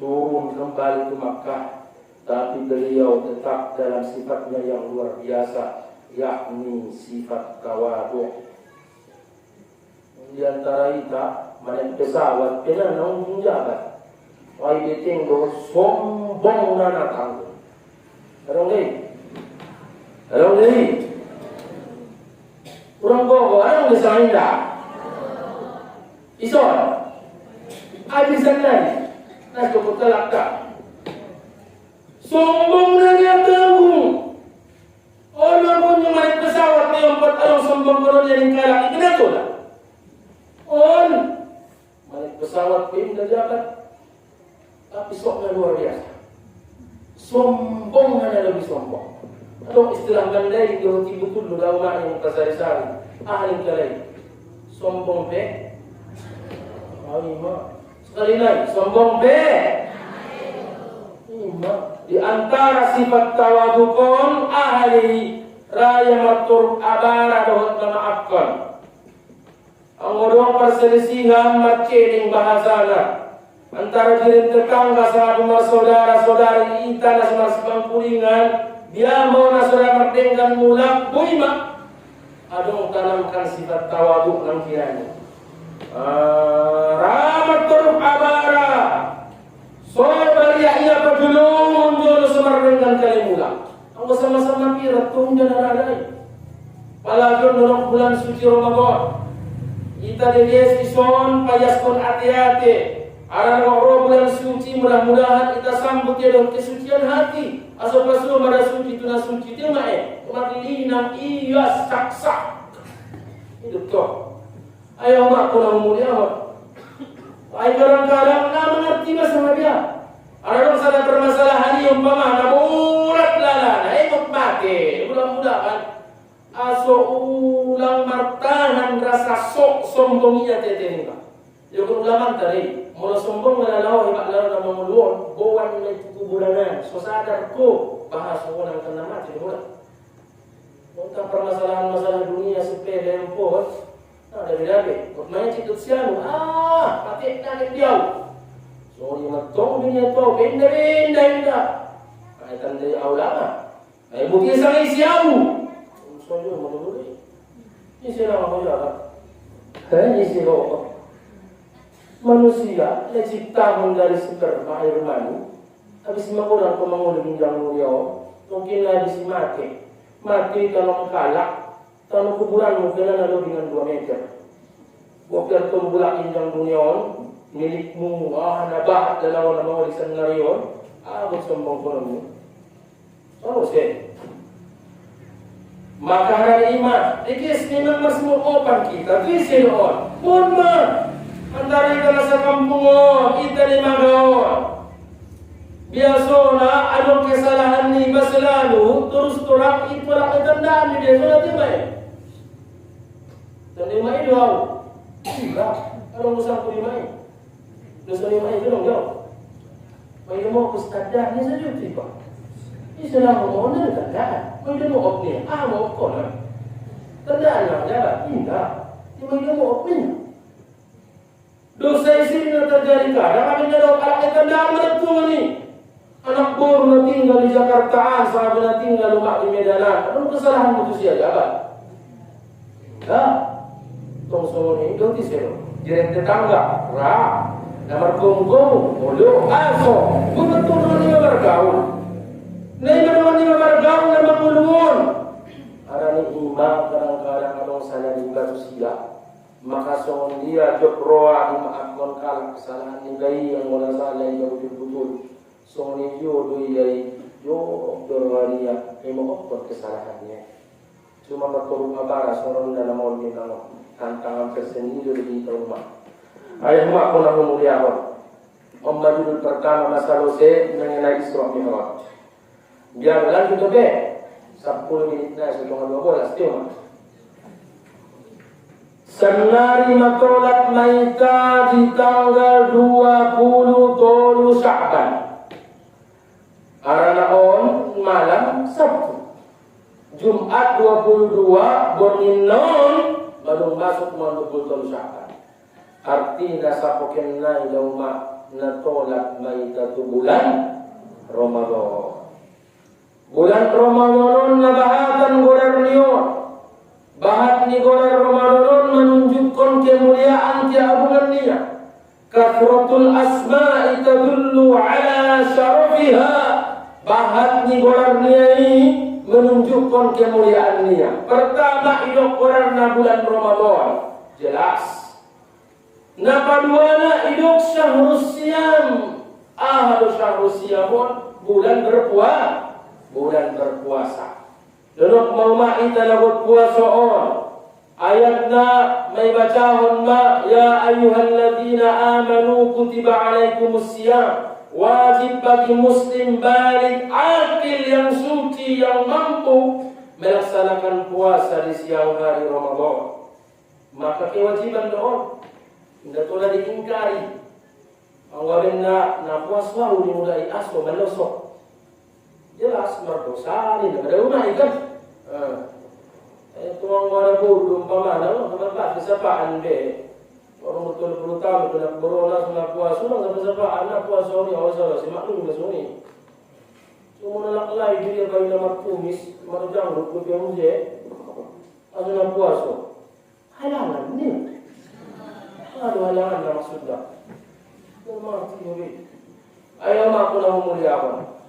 turun kembali ke Makkah, tapi beliau tetap dalam sifatnya yang luar biasa, yakni sifat tawadhu. Di antara kita naik pesawat kena nang jabat, wai ditenggo sombong nana tanggo. Orang ni, orang bogo, orang bisa indah. Ison, abisan lagi. Nah, cukup telakka. Sombong na niya tanggung. Orang pun yung naik pesawat na yung patalong sombong ko na niya rin kalaki. Kinato na. Naik pesawat pindah jabat. Tapi sok na luar biasa. Sombong na niya lebih sombong. Atau istilah gandai di hati betul dalam makna yang kasari-sari. Ahli kalai. Sombong pe. Alimah. Sekali lagi, sombong be. Di antara sifat tawadukon ahli raya matur abara dohot memaafkan. Ang odong perselisihan maceling bahasana antara jirin tetangga sama rumah saudara-saudari ita na semasibang kulingan, dia mau na saudara merdengkan mulak buima. Adong tanamkan sifat tawaduk ng kiranya. Rahmat turun abara sobar ia pedulung dulu semarengkan kali mula. Aku sama-sama pirat tunggu dan radai. Palagi dalam bulan suci Ramadan. Kita dilihat ison payaskon hati-hati. Arang roh bulan suci mudah-mudahan kita sambut ya dengan kesucian hati. Asal-asal pada suci itu suci dia mae. Kemakilinang iya saksak. Itu toh. Ayaw mak ko na umuliawan. Ay kadang-kadang na mengerti ba sama dia. Ada salah permasalahan yung pamana murat lala na ikot mati. Mudah-mudahan aso ulang martahan rasa sok sombong iya tete ka. Yung ulaman tadi, mula sombong malalaw ibak lalo na mamuluon, buwan na kubulanan. So sadar ko bahas ko nang kena mati mula. Tentang permasalahan-masalah dunia sepeda yang pohon. Dari pokoknya cikut sianu, pakai naik dia. So yang matong dunia tu, benda. Ay tanda ulama. Ay buti sa isiyaw. So yun, manululi. Isi lang ako yun. Isi ako. Manusia, ciptahan dari sperma air mani. Habis makulang pemangulung yang mulia, mungkin lagi si mati kalau kalak, kalau kuburan mungkin lalu dengan 2 meter. Waktu tumbulah injang dunia, milikmu, nabahat dalawa nama warisan ngariyon, sombong kono. Sih. Maka hari iman, ikis memang masih opan kita, visi on, purma. Antara kita sa kampung kita 5 gaon. Biasa na anong kesalahan ni iba selalu terus terang itu lah ketandaan ni dia sudah timai. Dan timai itu tahu. Tidak. Kalau usah tu timai. Dosa timai itu dong jauh. Mai mau kustadah ni saja tiba. Ini sedang mau ni tandaan. Mai dia mau opni. Mau kona. Tandaan lah jalan. Tidak. Timai dia mau opni. Dosa isi yang terjadi kadang kami nyadok anak ketandaan menentu ni. Anak baru na tinggal di Jakartaan, sahabat na tinggal lumak di Medanan. Anong kesalahan mo itu siya, jabat? Ya, tong sumuni, ito tisero. Jiren tetangga, namar gonggong, ulo, aso. Betul naman niya margaon. Na iba naman niya margaon na maguluon. Arani imam, kadang-kadang anong sana di siya. Maka songon dia, joproa, dimaafkan kalah kesalahan ni gayi yang wala salah yang betul-betul. Soni yo doi yai yo dorwaria emohon kesalahannya. Cuma berkorup abara soron dalam mau minang tantangan tersendiri di rumah. Ayah mak pun aku muliakan. Judul pertama masalah se mengenai Isra Mi'raj. Biar lanjut be 10 menit na setengah 12 tema. Senari matolak maita di tanggal 20 Sya'ban. Aranaon malam Sabtu. Jumat 22 Boninon baru masuk mandubul Sya'ban. Artinya sapoken na ilauma natolak maitatu bulan Ramadan. Bulan Ramadan nabahatan gorarnion. Bahat ni gorar Ramadan menunjukkan kemuliaan tiabungan niya. Kathratul asma'i tadullu ala syarafiha. Bahat ni gorar niya ini menunjukkan kemuliaan niya. Pertama idok gorar na bulan Ramadan. Jelas. Napaduana idok syahrus siyam. Syahrus siyamun bulan berpuasa. Denok mau ma'ita lagut puasa on. Ayatna may bacahon ma ya ayyuhalladzina amanu kutiba alaikumus siyam. Wajib bagi muslim balik akil yang suci yang mampu melaksanakan puasa di siang hari Ramadan. Maka kewajiban doon tidak tola diingkari. Ang gawin na puasa dimulai aso malosok. Jelas merdosa ni ada rumah ikan. Itu ang wala po umpamana, kapag kisapaan be. Orang betul-betul tahu nak berona sama puasa, orang kisapaan nak puasa ni awal si maklum masuni. Cuma nak lain dia bagi nama tumis, marjang rukun dia muje. Asa nak puasa. Halangan ni. Aduh halangan dah maksudnya. Mati ni. Ayam aku nak muliakan.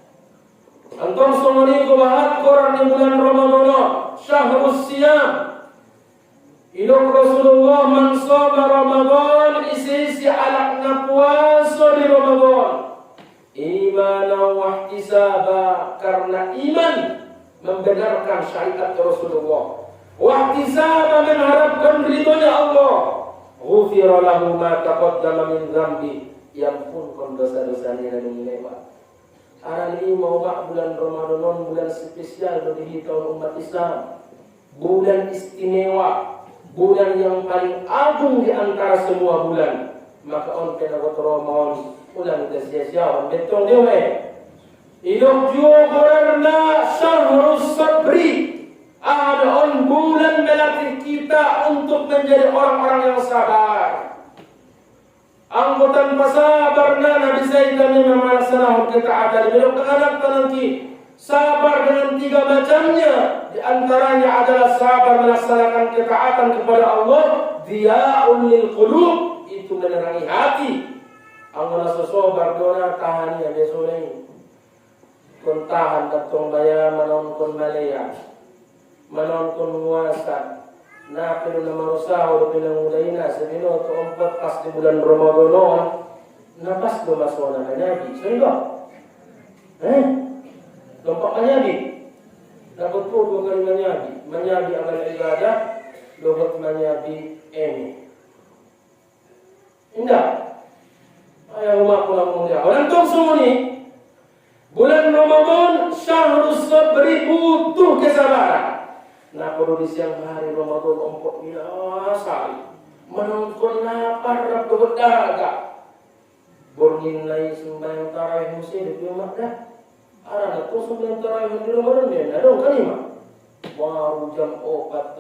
Antum semua ko bahat Quran di bulan Ramadan, syahrus siyam. Idong Rasulullah man shoma Ramadan isi alakna puasa di Ramadan. Imanan wa ihtisaba, karena iman membenarkan syariat Rasulullah. Wa ihtisaba mengharapkan ridhonya Allah. Ghufira lahu ma taqaddama min dzambi, yampunkan dosa-dosanya yang lewat. Hari ini mau bulan Ramadan, bulan spesial bagi kaum umat Islam, bulan istimewa, bulan yang paling agung di antara semua bulan. Maka on kena Ramadan, bulan sia-sia, betul dia. Idok juga karena syahrus sabri. Ada on bulan melatih kita untuk menjadi orang-orang yang sabar. Angkutan pasabar na nabisay kami memalasanakan ketaatan. Belum ke anak nanti sabar dengan 3 macamnya. Di antaranya adalah sabar melaksanakan ketaatan kepada Allah. Dia'ul lil qulub, itu menerangi hati. Ang nasusobar dona tahaniya besolay. Kung tahan katong baya manon kon malaya. Manon kon muasa. Na pero na marusaho do pinangulay na sa minuto 4 pas di bulan Ramadan napas do masona na Nabi. So ito. Lompak manyabi. Dapat po kung kali manyabi. Manyabi ang ibadah, logot manyabi emi. Indah. Ayaw umaku lang muna. Walang tong sumuni. Bulan Ramadan, syahrus sabri, butuh kesabaran. Nah, kalau di siang hari Ramadan ompok biasa, menonton lapar rabdo daga. Borgin lai sembahyang tarawih musim di rumah dah. Arana tu sembahyang tarawih di Ramadan dia, ada kan lima. Baru jam 4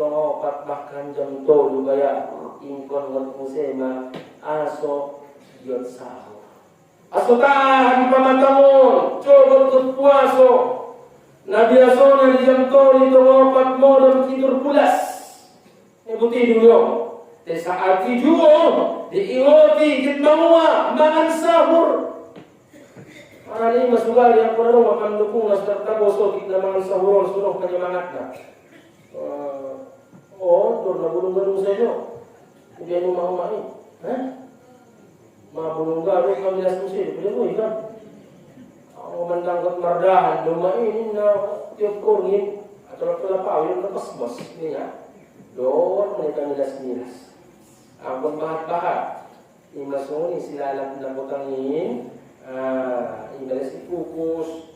bahkan jam 3 gaya ingkon ngot musim aso yon sahur. Aso tahan pamatamu, coba ikut puaso. Nabi asona di jam tol itu 4 modal tidur pulas. Ibu tidur yo. Di saat tidur, diingoti git mawa makan sahur. Ini masugal yang kurang makan dukung serta bosok kita makan sahur suruh penyemangatnya. Tur na bulong gadong sa inyo. Hindi ano maumay. Mabulong gado kami nas musil. Pwede mo ikan. Ang mandanggot mardahan, lumain na tiyok kurngin. At wala pa, yung napasbos. Niya. Doon, may kanilas nilas. Ang pagbahat-bahat. Imasuni sila lang butangin. Imalas ipukus.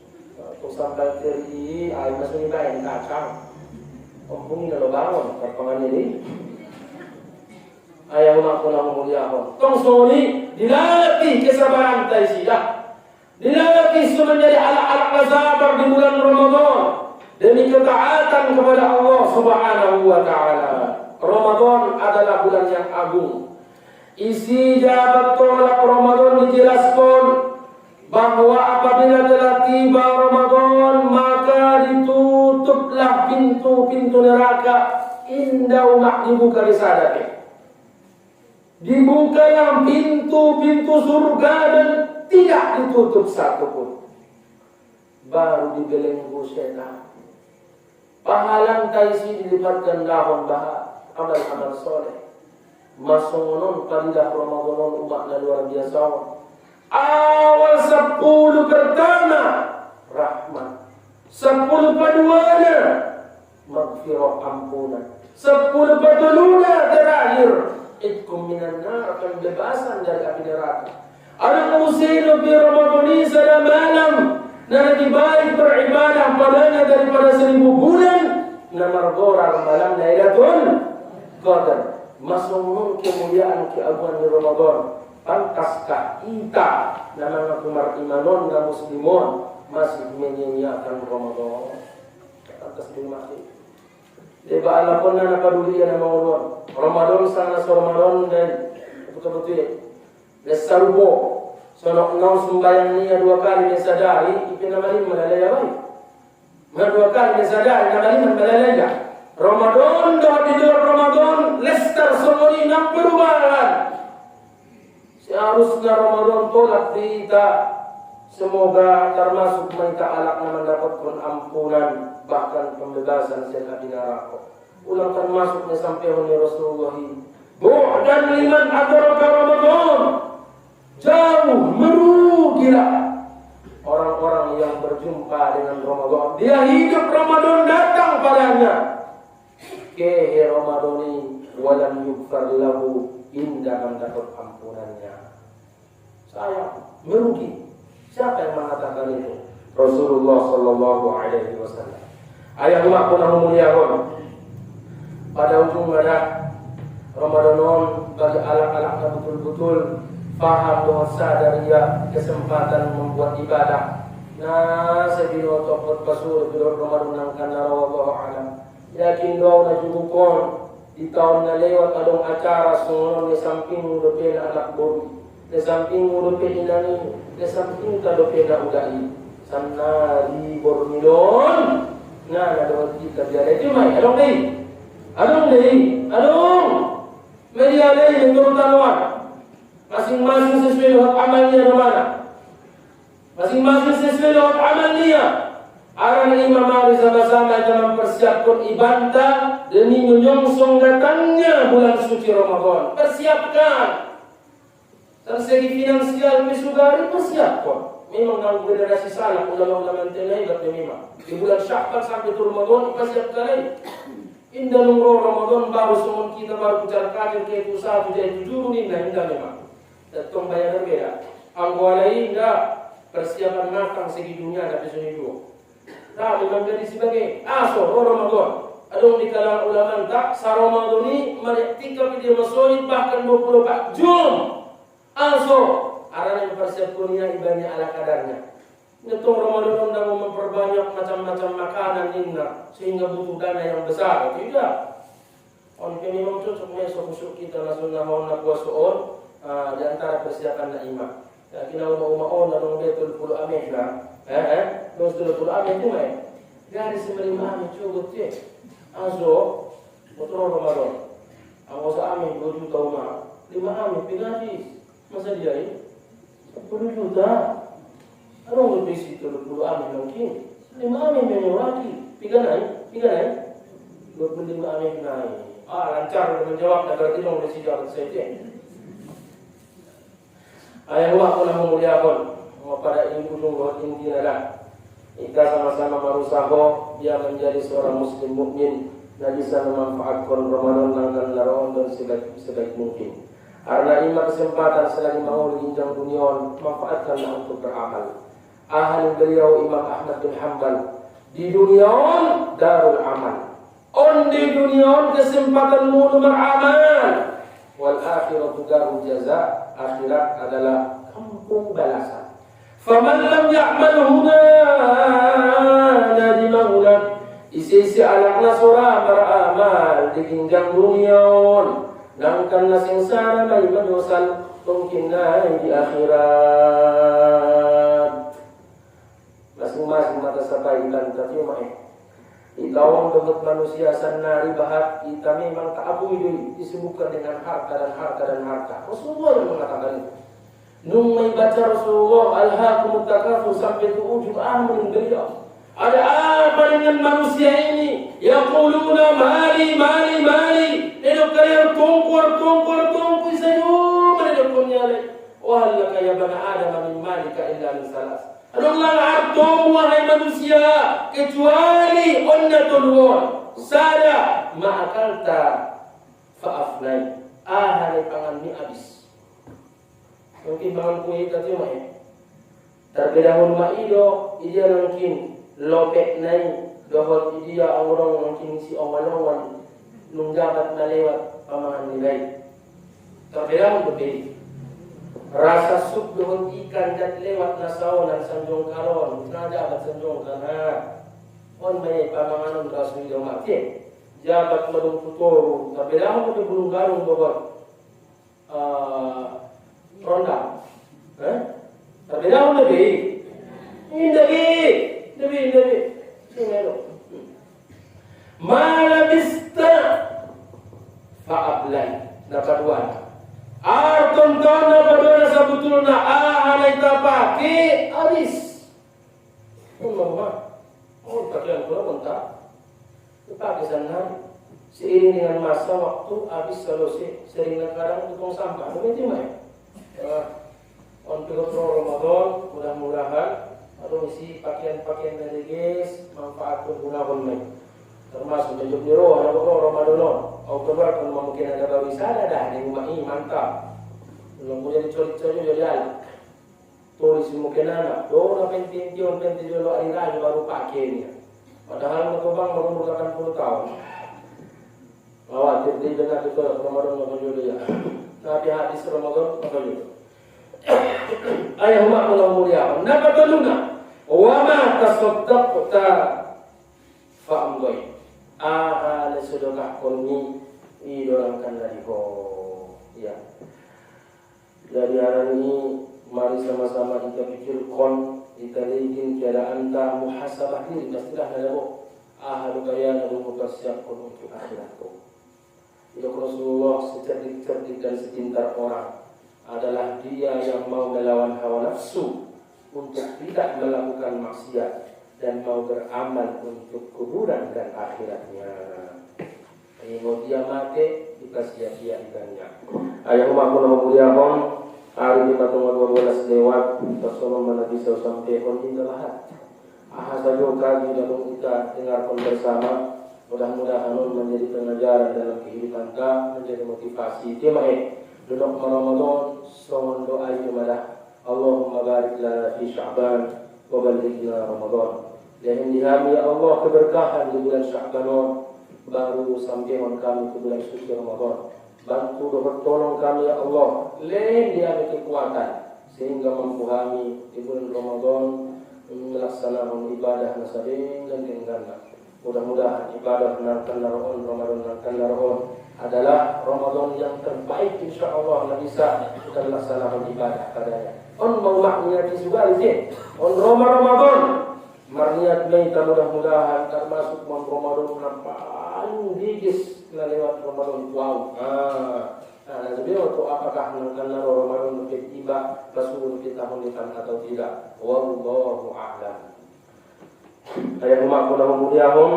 Kung sampal teri, ay masuni ba yung kacang. Kumpungin na lobangon. Karpangan nili. Ayaw na ako ng umulyahon. Tong suni, dilatih kesabaran tayo sila. Dilatih menjadi anak-anak sabar di bulan Ramadan demi ketaatan kepada Allah Subhanahu wa taala. Ramadan adalah bulan yang agung. Isi jabat tolak Ramadan dijelaskan bahwa apabila telah tiba Ramadan maka ditutuplah pintu-pintu neraka indah dibuka risadati. Dibukalah pintu-pintu surga dan tidak ditutup satu pun. Baru dibelenggu setan. Pahalang taisi dilipatkan dahon bahat. Amal-amal soleh. Masungun paridah Ramadan umatnya luar biasa. Awal 10 pertama rahmat. 10 paduanya maghfirah ampunan. 10 patuluna terakhir itkum minan nar, akan bebasan dari api neraka. Ada muslim di Ramadan ini pada malam dan lebih baik beribadah padanya daripada 1000 bulan. Nomor orang malam Lailatul Qadar. Masuk kemuliaan keagungan di Ramadan. Pantaskah kita nama kumar imanon dan muslimon masih menyanyiakan Ramadan? Pantas dimati. Deba ala pun na napadulian ng mga Ramadan sana sa Ramadan dan betul-betul lesarubo. So nang sumbayang niya 2 kali niya sadari, ipinamalin malalaya ba? Mga 2 kali niya sadari, namalin malalaya. Ramadan, tidur Ramadan, lestar sumuni ng perubahan. Seharusnya Ramadan tolak kita. Semoga termasuk mereka alak na mendapatkan ampunan bahkan pembebasan sila di neraka. Ulang termasuk na sampai oleh Rasulullah. Bu'dan liman adraka Ramadan. Jauh merugilah orang-orang yang berjumpa dengan Ramadan. Dia hidup Ramadan datang padanya. Kehe Ramadani walam yugfar lahu indah mendapat ampunannya. Saya merugi. Siapa yang mengatakan itu? Rasulullah sallallahu alaihi wasallam. Ayah rumah pun muliakan. Pada ujung ada Ramadan bagi anak-anak betul-betul faham bahwa sadariya kesempatan membuat ibadah. Nah, sebelum topot pasur bila Ramadan nangkan wallahu alam. Yakin doa na jugukon di tahun na lewat adong acara sungon ni samping do pela anak bobi. Ke samping urupe inani, ke samping tadope na udai. Sana di Bornilon. Nah, ada kita biar itu mai. Adong deh. Media lain yang terutama. Masing-masing sesuai dengan amalnya mana? Masing-masing sesuai dengan amalnya. Arang Imam Ali sama-sama kita mempersiapkan ibadah demi menyongsong datangnya bulan suci Ramadan. Persiapkan. Dari segi finansial mesugari persiapkan. Memang dalam generasi salah ulama-ulama tenai berarti memang di bulan Syawal sampai turun Ramadan persiapkan lagi. Indah nunggu Ramadan baru semua kita baru bicara kajian ke itu satu jadi tujuh indah memang. Datang bayar berbeda. Anggualai indah persiapan matang segi dunia ada sini dua. Nah, memang jadi sebagai Ramadan. Ada di kalangan ulama tak sa Ramadan ini mereka dia masjid bahkan 24 jam. Arah yang persiapannya ibadahnya ala kadarnya. Ngetong Ramadan dah memperbanyak macam-macam makanan inna sehingga butuh dana yang besar. Tidak. On kami memang cocok mesok kita langsung nahon nak puasa di antara persiapan nak imam. Ya kena umah on dong betul puluh amin dah. Dos puluh amin tu mai. Garis semelima amin cukup je. Betul Ramadan. Awas amin 2 juta umah. 5 amin pinagis. Masa dia ini 10 juta. Anong berbisi 30 amin mungkin. 5 amin yang lagi. Tiga naik. 25 amin naik. Lancar menjawab dan berarti dong berbisi jawab saja. Ayah Allah pernah memuliakan pada ibu nunggu intinya lah. Kita sama-sama berusaha dia menjadi seorang muslim mukmin dan bisa memanfaatkan Ramadan dan Ramadan sebaik mungkin. Karena ini kesempatan selagi mau diinjang dunia, manfaatkanlah untuk beramal. Ahli beliau Imam Ahmad bin Hanbal di dunia darul amal. Di dunia kesempatan mau beramal. Wal akhiratu darul jaza. Akhirat adalah kampung balasan. Faman lam ya'mal huna nadimahulan. Isi-isi alakna surah beramal di ginjang dunia. Nangkan na sengsara may madosan mungkin na di akhirat. Masing-masing matasabay ilan tapi ikaw ang dapat manusia sanari bahat kita memang kaaboy doy disebutkan dengan harta. Rasulullah yang mengatakan itu. Nung may baca Rasulullah alhaakumut takatsur sampai ke ujung akhir beliau. Ada apa dengan manusia ini? Yaquluna mali. Hidup kalian tungkur sayo. Hidup kunyale. Wahal laka ya bani Adam min malika illa min salas. Adullah artum wahai manusia kecuali onna tulwon. Sada ma'akalta fa'afnai. Hari pangan ni habis. Mungkin bangun kue tadi mai. Terbedahun maido dia mungkin lopek naik dohol dia orang mungkin si omalongan nunggabat melewat pamangan nilai. Terbedahun berbeda. Rasa sup dohol ikan dat lewat nasau dan sanjung kalon. Najabat sanjung kana. On may pamangan rasul dia mati. Jabat madung tutoru. Terbedahun berbeda bulung garung dohol. Ronda. Terbedahun lebih. Lebih. Malabista fa'ablai. Dapat dua. Tonton berdua sebetulnya hanai tapaki habis. Pakaian pula mentah. Pakai sana. Seiring dengan masa waktu habis selesai. Sering kadang tukang sampah. Begitu mai. Untuk Ramadan mudah-mudahan atau isi pakaian-pakaian dari guys manfaat gunakan mai. Termasuk jujur biro ada Ramadan. Oktober pun mungkin ada baru sana dah di rumah ini mantap. Belum boleh dicuri-curi jadi ala. Tulis mungkin anak. Dora penting lo hari raya baru pakainya. Padahal Bang baru umur 80 tahun. Khawatir dia dengar itu Ramadan makanya ya. Tapi hadis Ramadan makanya. Ayah Allah mulia. Nabatuluna. Wa ma tasaddaqta fa'amdoi. Ahal sedekah kami idolakan dari ho. Ya. Dari hari ini mari sama-sama kita pikirkan, kita ingin keadaan ta muhasabah diri, pastilah nalabo ahlu kaya nabu mempersiapkan untuk akhiratku. Itu Rasulullah secerdik-cerdik dan sepintar orang adalah dia yang mau melawan hawa nafsu untuk tidak melakukan maksiat dan mau beramal untuk kuburan dan akhiratnya. Kalau dia mati, kita sia-siakannya. Ayah umatku nama muliakan, hari 5:12 lewat, Rasulullah mana bisa sampai on hingga saja kaji dalam kita dengarkan bersama. Mudah-mudahan menjadi pengajaran dalam kehidupan kita, menjadi motivasi. Tema duduk Ramadan, soal doa ibadah. Allahumma barik lana fi Sya'ban wa ballighna Ramadan. Dan dihami ya Allah keberkahan di bulan Sya'ban, baru sampaikan kami ke bulan suci Ramadan. Bantu dan tolong kami ya Allah, lain dia kekuatan sehingga mampu kami di bulan Ramadan melaksanakan ibadah nasarin dan tinggalnya. Mudah-mudahan ibadah nanti Ramadan adalah Ramadan yang terbaik, insya Allah bisa kita laksanakan ibadah padanya. On mau makniati juga ini. On Ramadan marniat kita mudah-mudahan termasuk Ramadan paling gigis lewat Ramadan. Wow. Nah, jadi untuk apakah karena Ramadan tiba masuk di tahun depan atau tidak? Wallahu a'lam. Ayat umatku nama muliakan,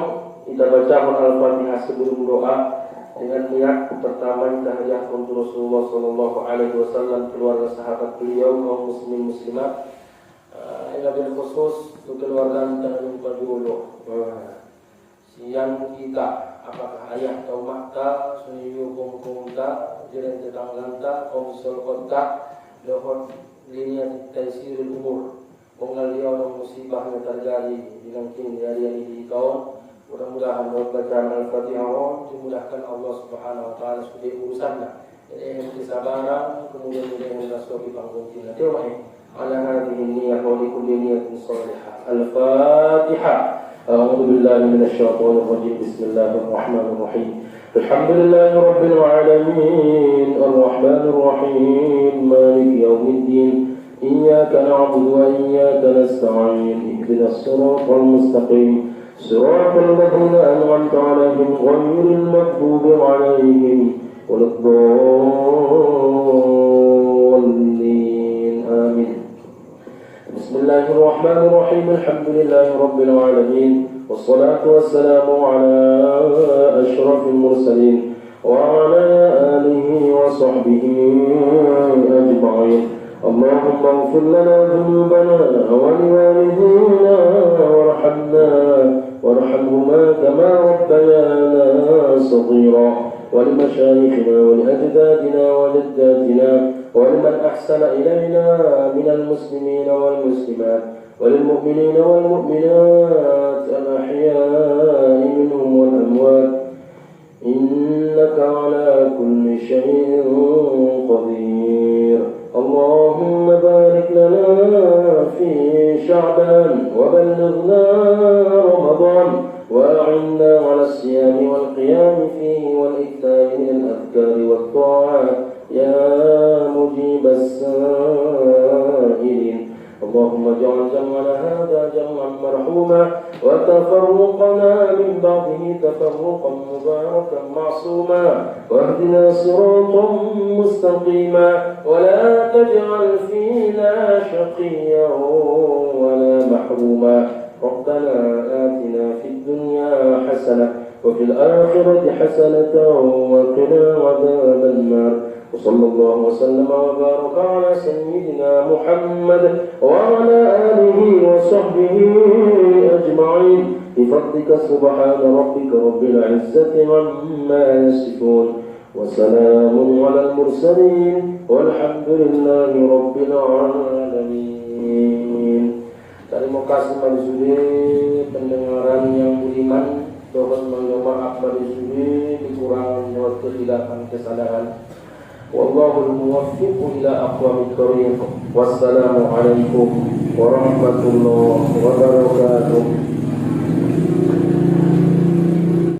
kita bacakan Al-Fatihah sebelum doa dengan niat pertama kita hadiah untuk Rasulullah Sallallahu Alaihi Wasallam, keluarga sahabat beliau, kaum muslimin muslimat. Ini khusus untuk keluarga kita yang berdulu. Siang kita, apakah ayah atau makta, suniyu kumkumta, jiran tetangganta, komsol kota, lohon linia taisirul umur. Mengalir orang musibah yang terjadi dengan kini hari ini tahun. Mudah-mudahan bacaan Al-Fatihah dimudahkan Allah Subhanahu Wa Taala sebagai urusannya. Jadi kesabaran, kemudian yang masuk di panggung kita. Terima ala hadhihi niyyah wa li kulli niyyatin salihah. Al-Fatihah. A'udzu billahi minasy syaithanir rajim. Bismillahirrahmanirrahim. Alhamdulillahi rabbil alamin. Arrahmanir rahim. Maliki yaumiddin. إياك نعبد وإياك نستعين اهدنا الصراط المستقيم صراط الذين أنعمت عليهم غير المغضوب عليهم ولا الضالين آمين. بسم الله الرحمن الرحيم. الحمد لله رب العالمين والصلاة والسلام على أشرف المرسلين وعلى آله وصحبه أجمعين. اللهم اغفر لنا ذنوبنا ولوالدينا وارحمهما كما ربيانا صغيرا ولمشايخنا ولأجدادنا وجداتنا ولمن أحسن إلينا من المسلمين والمسلمات وللمؤمنين والمؤمنات الأحياء منهم والأموات إنك على كل شيء قدير. اللهم بارك لنا في شعبان وبلغنا رمضان وأعنا على الصيام والقيام فيه والإكثار من الأذكار والطاعات يا مجيب السائلين. اللهم اجعل جمعنا هذا جمعا مرحوما وتفرقنا من بعده تفرقا مباركا معصوما واهدنا صراطا مستقيما ولا تجعل فينا شقيا ولا محروما. ربنا آتنا في الدنيا حسنة وفي الآخرة حسنة وقنا عذاب النار. وصلى الله وسلم وبارك على سيدنا محمد وعلى آله وصحبه أجمعين بفضلك سبحان ربك رب العزة عما يصفون وسلام على المرسلين والحمد لله رب العالمين. Terima kasih Marisudi, pendengaran yang budiman. Tuhan maaf Marisudi, kekurangan dan kehilafan kesalahan. Wallahul muwaffiq ila aqwamit thoriq. Wassalamu alaikum warahmatullahi wabarakatuh.